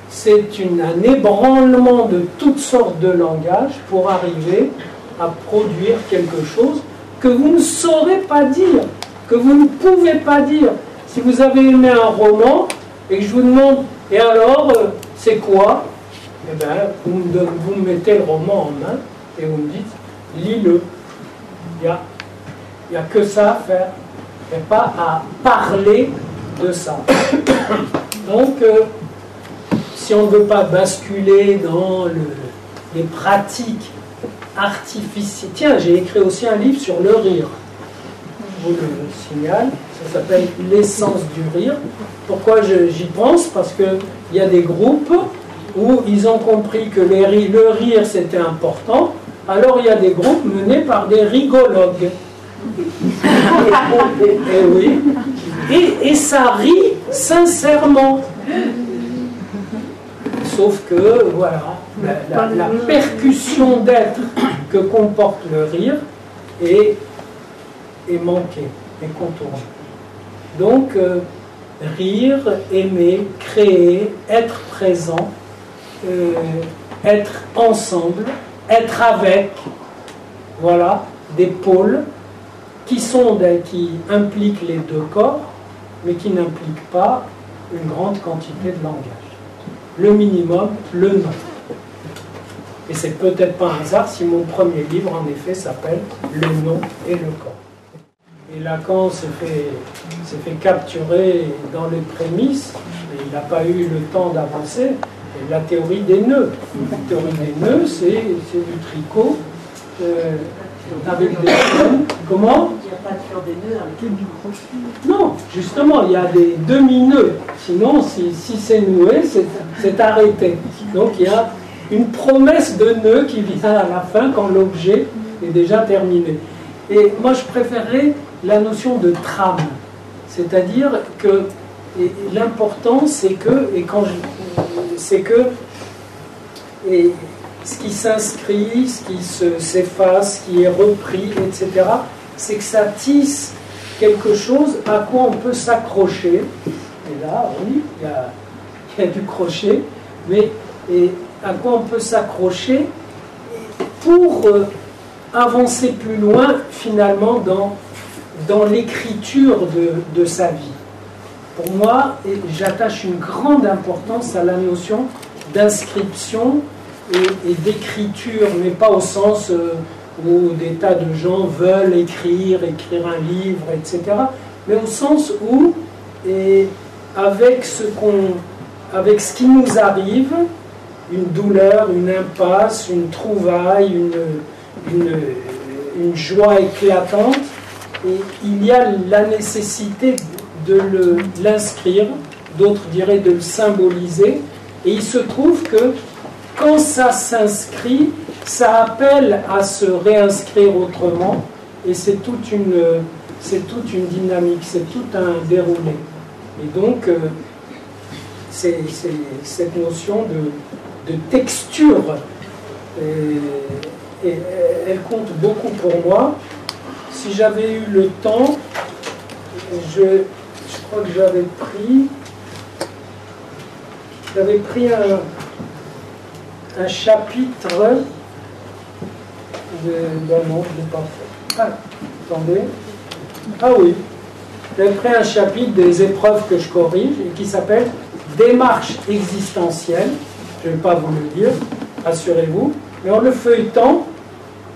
C'est un ébranlement de toutes sortes de langages pour arriver à produire quelque chose que vous ne saurez pas dire, que vous ne pouvez pas dire. Si vous avez aimé un roman et que je vous demande, et alors, c'est quoi? Eh bien, vous me mettez le roman en main et vous me dites, lis-le. Il n'y a que ça à faire. Il n'y a pas à parler de ça. Donc, si on ne veut pas basculer dans les pratiques artificielles... Tiens, j'ai écrit aussi un livre sur le rire. Je vous le signale. Ça s'appelle « L'essence du rire ». Pourquoi j'y pense? Parce qu'il y a des groupes où ils ont compris que le rire, c'était important. Alors, il y a des groupes menés par des rigologues. Et oui. Et ça rit sincèrement. Sauf que, voilà, la percussion d'être que comporte le rire est manquée, est contournée. Donc, rire, aimer, créer, être présent, être ensemble, être avec, voilà, des pôles qui impliquent les deux corps, mais qui n'impliquent pas une grande quantité de langage. Le minimum, le nom. Et c'est peut-être pas un hasard si mon premier livre, en effet, s'appelle « Le nom et le corps ». Et Lacan s'est fait capturer dans les prémices, et il n'a pas eu le temps d'avancer, la théorie des nœuds. La théorie des nœuds, c'est du tricot, avec des nœuds. Comment? Il n'y a pas de faire des nœuds avec du crochet. Non, justement, il y a des demi-nœuds. Sinon, si c'est noué, c'est arrêté. Donc il y a une promesse de nœud qui vient à la fin quand l'objet est déjà terminé. Et moi, je préférerais la notion de trame. C'est-à-dire que l'important, c'est que, ce qui s'inscrit, ce qui s'efface, ce qui est repris, etc., c'est que ça tisse quelque chose à quoi on peut s'accrocher. Et là, oui, il y a du crochet, mais à quoi on peut s'accrocher pour avancer plus loin, finalement, dans l'écriture de sa vie. Pour moi, j'attache une grande importance à la notion d'inscription et d'écriture, mais pas au sens où des tas de gens veulent écrire un livre, etc., mais au sens où, avec ce qui nous arrive, une douleur, une impasse, une trouvaille, une joie éclatante, et il y a la nécessité de l'inscrire, d'autres diraient de le symboliser, et il se trouve que quand ça s'inscrit, ça appelle à se réinscrire autrement, et c'est toute une dynamique, c'est tout un déroulé. Et donc, c'est cette notion de texture, et elle compte beaucoup pour moi. Si j'avais eu le temps, je crois que j'avais pris un chapitre de... Ben non, je ne l'ai pas fait. Ah, attendez. Ah oui. j'avais pris un chapitre des épreuves que je corrige et qui s'appelle Démarche existentielle. Je ne vais pas vous le dire, rassurez-vous. Mais en le feuilletant,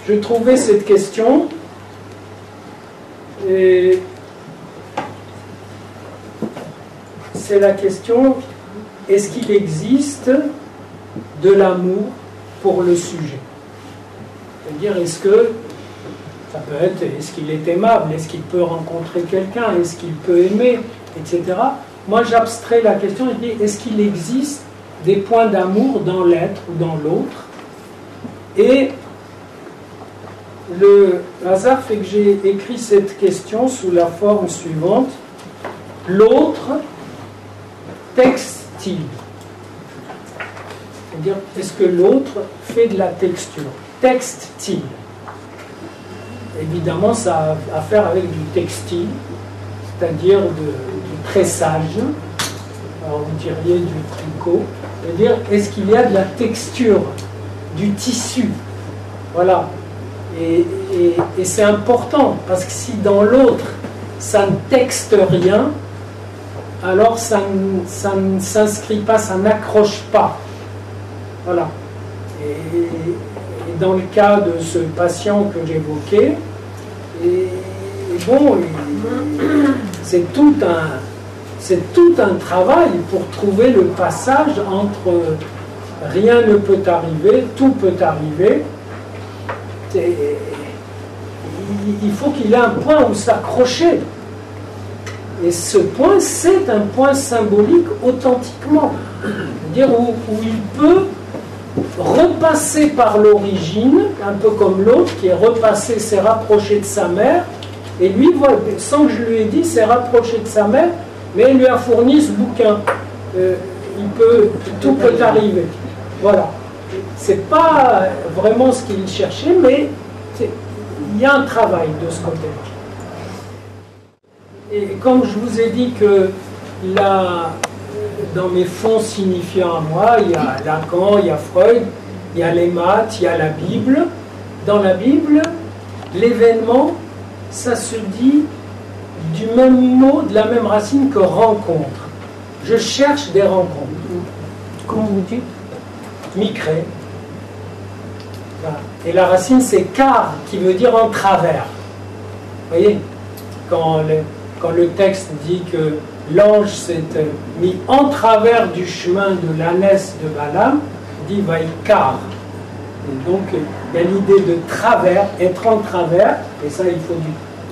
je trouvais cette question et c'est la question: est-ce qu'il existe de l'amour pour le sujet? C'est-à-dire, est-ce que ça peut être, est-ce qu'il est aimable, est-ce qu'il peut rencontrer quelqu'un, est-ce qu'il peut aimer, etc. Moi, j'abstrais la question et dis, est-ce qu'il existe des points d'amour dans l'être ou dans l'autre? Et le hasard fait que j'ai écrit cette question sous la forme suivante: l'autre textile. C'est-à-dire, est-ce que l'autre fait de la texture? Textile. Évidemment, ça a à faire avec du textile, c'est-à-dire du tressage. Alors vous diriez du tricot. C'est-à-dire, est-ce qu'il y a de la texture, du tissu? Voilà. Et c'est important, parce que si dans l'autre, ça ne texte rien, alors ça ne s'inscrit pas, ça n'accroche pas. Voilà. Et dans le cas de ce patient que j'évoquais, c'est tout un travail pour trouver le passage entre rien ne peut arriver, tout peut arriver. Il faut qu'il ait un point où s'accrocher. Et ce point, c'est un point symbolique authentiquement. C'est-à-dire où il peut repasser par l'origine, un peu comme l'autre qui est repassé, s'est rapproché de sa mère, et lui, sans que je lui ai dit, s'est rapproché de sa mère, mais elle lui a fourni ce bouquin. Tout peut arriver. Voilà. C'est pas vraiment ce qu'il cherchait, mais il y a un travail de ce côté-là. Et comme je vous ai dit que dans mes fonds signifiants à moi, il y a Lacan, il y a Freud, il y a les maths, il y a la Bible. Dans la Bible, l'événement, ça se dit du même mot, de la même racine que rencontre. Je cherche des rencontres. Comment vous dites? Micré. Et la racine, c'est car, qui veut dire en travers. Vous voyez, quand le texte dit que l'ange s'est mis en travers du chemin de l'ânesse de Balaam, dit Vaïkar. Et donc, il y a l'idée de travers, être en travers, et ça, il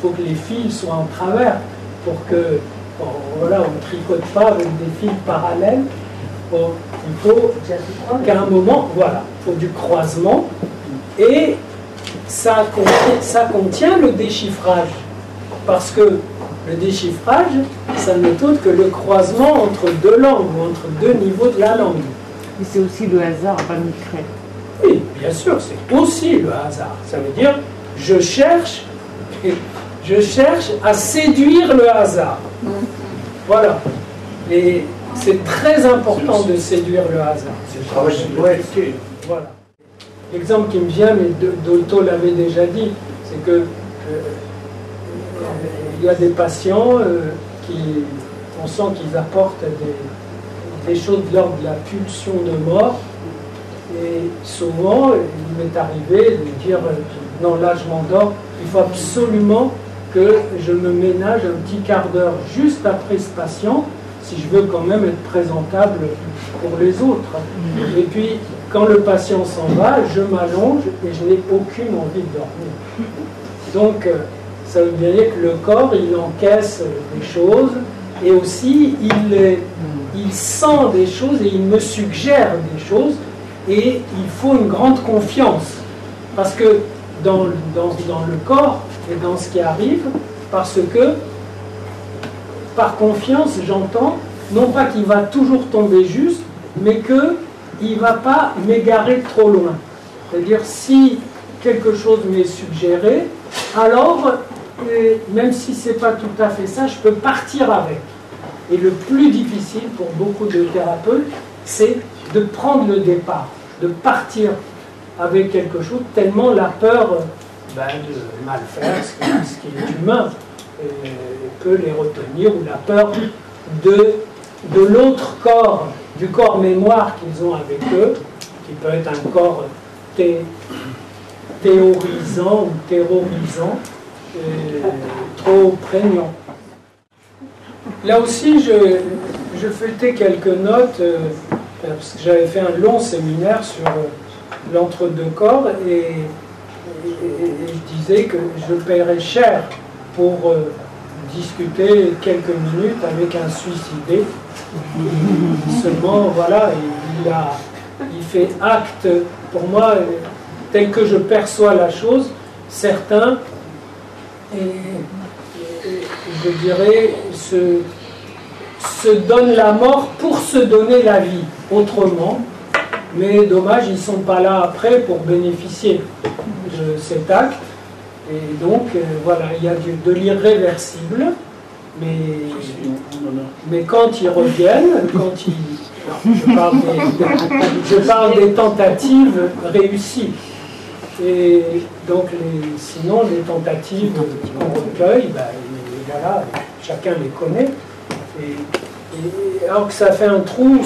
faut que les fils soient en travers pour que, voilà, on ne tricote pas avec des fils parallèles. Il faut qu'à un moment, voilà, il faut du croisement, et ça contient le déchiffrage, parce que le déchiffrage, ça n'est autre que le croisement entre deux langues, ou entre deux niveaux de la langue. Mais c'est aussi le hasard, pas le micré. Oui, bien sûr, c'est aussi le hasard. Ça veut dire, je cherche à séduire le hasard. Voilà. Et c'est très important de séduire le hasard. C'est le travail du poète. Voilà. L'exemple qui me vient, mais Dolto l'avait déjà dit, c'est que il y a des patients on sent qu'ils apportent des choses de l'ordre de la pulsion de mort. Et souvent, il m'est arrivé de dire non, là je m'endors, il faut absolument que je me ménage un petit quart d'heure juste après ce patient, si je veux quand même être présentable pour les autres. Et puis, quand le patient s'en va, je m'allonge et je n'ai aucune envie de dormir. Donc, ça veut bien dire que le corps, il encaisse des choses et aussi il sent des choses et il me suggère des choses. Et il faut une grande confiance, parce que dans le corps et dans ce qui arrive, parce que par confiance, j'entends, non pas qu'il va toujours tomber juste, mais qu'il ne va pas m'égarer trop loin. C'est-à-dire, si quelque chose m'est suggéré, alors, même si ce n'est pas tout à fait ça, je peux partir avec. Et le plus difficile pour beaucoup de thérapeutes, c'est de prendre le départ, de partir avec quelque chose, tellement la peur de mal faire, ce qui est humain. peut les retenir, ou la peur de l'autre corps, du corps mémoire qu'ils ont avec eux, qui peut être un corps théorisant ou terrorisant, trop prégnant. Là aussi, je feuilletais quelques notes, parce que j'avais fait un long séminaire sur l'entre-deux-corps, et je disais que je paierais cher pour discuter quelques minutes avec un suicidé. Seulement, voilà, il fait acte, pour moi, tel que je perçois la chose, certains, je dirais, se donnent la mort pour se donner la vie autrement, mais dommage, ils ne sont pas là après pour bénéficier de cet acte, et donc voilà, il y a de l'irréversible, mais quand ils reviennent, je parle des tentatives réussies. Et donc, sinon, les tentatives qu'on recueille, voilà, chacun les connaît. Et alors que ça fait un trou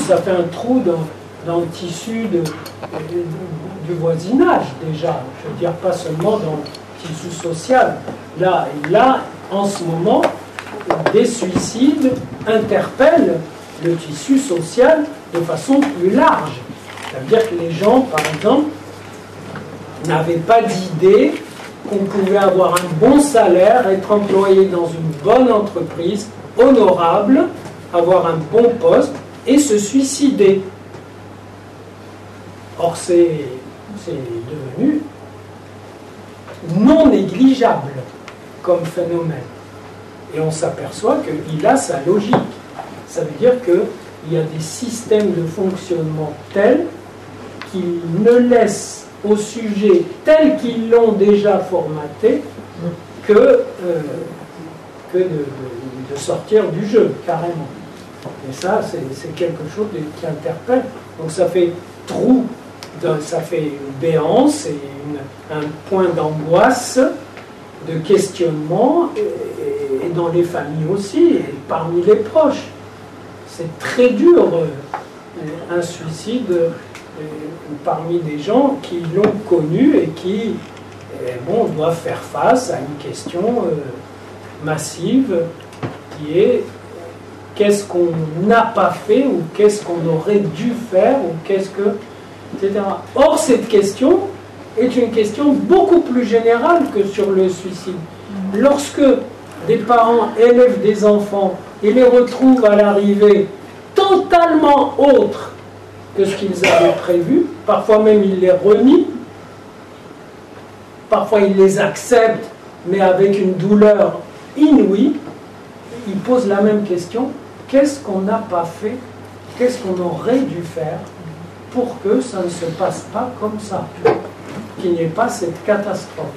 dans le tissu du voisinage, déjà. Je veux dire, pas seulement dans le tissu social. Là, en ce moment, des suicides interpellent le tissu social de façon plus large. Ça veut dire que les gens, par exemple, n'avaient pas d'idée qu'on pouvait avoir un bon salaire, être employé dans une bonne entreprise, honorable, avoir un bon poste et se suicider. Or, c'est devenu non négligeable comme phénomène. Et on s'aperçoit qu'il a sa logique. Ça veut dire qu'il y a des systèmes de fonctionnement tels qu'ils ne laissent au sujet tels qu'ils l'ont déjà formaté que de sortir du jeu, carrément. Et ça, c'est quelque chose qui interpelle. Donc ça fait trou, ça fait une béance et un point d'angoisse, de questionnement, et dans les familles aussi, et parmi les proches. C'est très dur, un suicide parmi des gens qui l'ont connu et qui doivent faire face à une question massive qui est qu'est-ce qu'on n'a pas fait ou qu'est-ce qu'on aurait dû faire ou qu'est-ce que... etc. Or, cette question est une question beaucoup plus générale que sur le suicide. Lorsque des parents élèvent des enfants et les retrouvent à l'arrivée totalement autres que ce qu'ils avaient prévu, parfois même ils les renient, parfois ils les acceptent, mais avec une douleur inouïe, ils posent la même question, qu'est-ce qu'on n'a pas fait, qu'est-ce qu'on aurait dû faire pour que ça ne se passe pas comme ça, qu'il n'y ait pas cette catastrophe.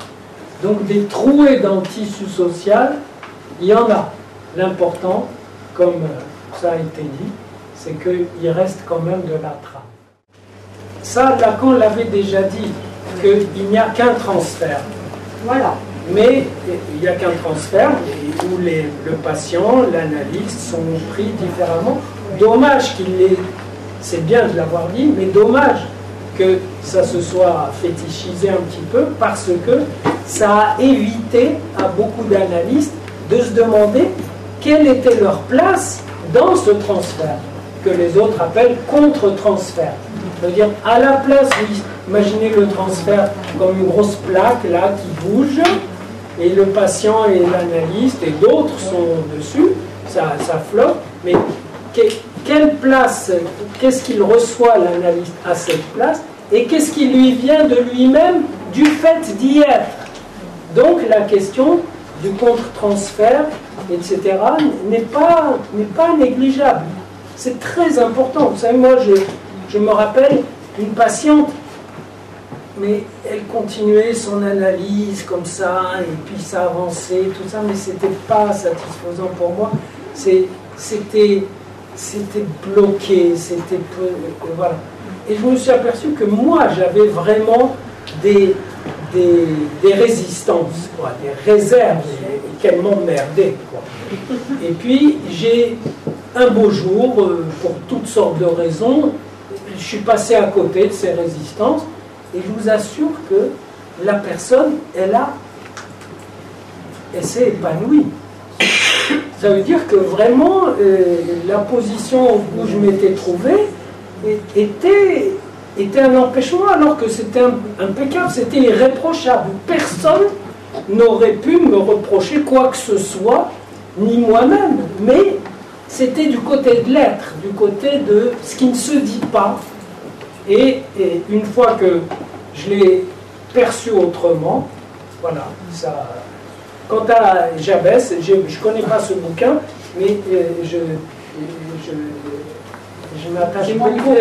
Donc des trouées dans le tissu social, il y en a. L'important, comme ça a été dit, c'est qu'il reste quand même de la trame. Ça, Lacan l'avait déjà dit, qu'il n'y a qu'un transfert. Voilà. Mais il n'y a qu'un transfert où le patient, l'analyste sont pris différemment. Dommage qu'il l'ait, c'est bien de l'avoir dit, mais dommage que ça se soit fétichisé un petit peu parce que ça a évité à beaucoup d'analystes de se demander quelle était leur place dans ce transfert, que les autres appellent contre-transfert. C'est-à-dire, à la place, imaginez le transfert comme une grosse plaque là qui bouge, et le patient et l'analyste et d'autres sont dessus, ça flotte, mais quelle place, qu'est-ce qu'il reçoit l'analyste à cette place, et qu'est-ce qui lui vient de lui-même du fait d'y être. Donc la question du contre-transfert, etc., n'est pas négligeable. C'est très important. Vous savez, moi, je me rappelle une patiente, mais elle continuait son analyse comme ça, et puis ça avançait, tout ça, mais c'était pas satisfaisant pour moi. C'était bloqué, voilà. Et je me suis aperçu que moi, j'avais vraiment des résistances, quoi, des réserves qu'elle m'emmerdait, quoi. Et puis, j'ai un beau jour, pour toutes sortes de raisons, je suis passé à côté de ces résistances, et je vous assure que la personne, elle s'est épanouie. Ça veut dire que vraiment, la position où je m'étais trouvé était un empêchement, alors que c'était impeccable, c'était irréprochable. Personne n'aurait pu me reprocher quoi que ce soit, ni moi-même, mais c'était du côté de l'être, du côté de ce qui ne se dit pas. Et une fois que je l'ai perçu autrement, voilà, ça... Quant à Jabès, je ne connais pas ce bouquin, mais je m'attache beaucoup.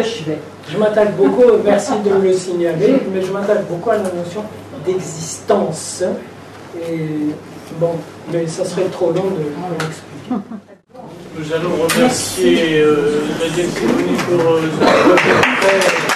Je m'attache beaucoup, merci de me le signaler, mais je m'attache beaucoup à la notion d'existence. Et bon, mais ça serait trop long de l'expliquer. Nous allons remercier Daniel Simoni pour sa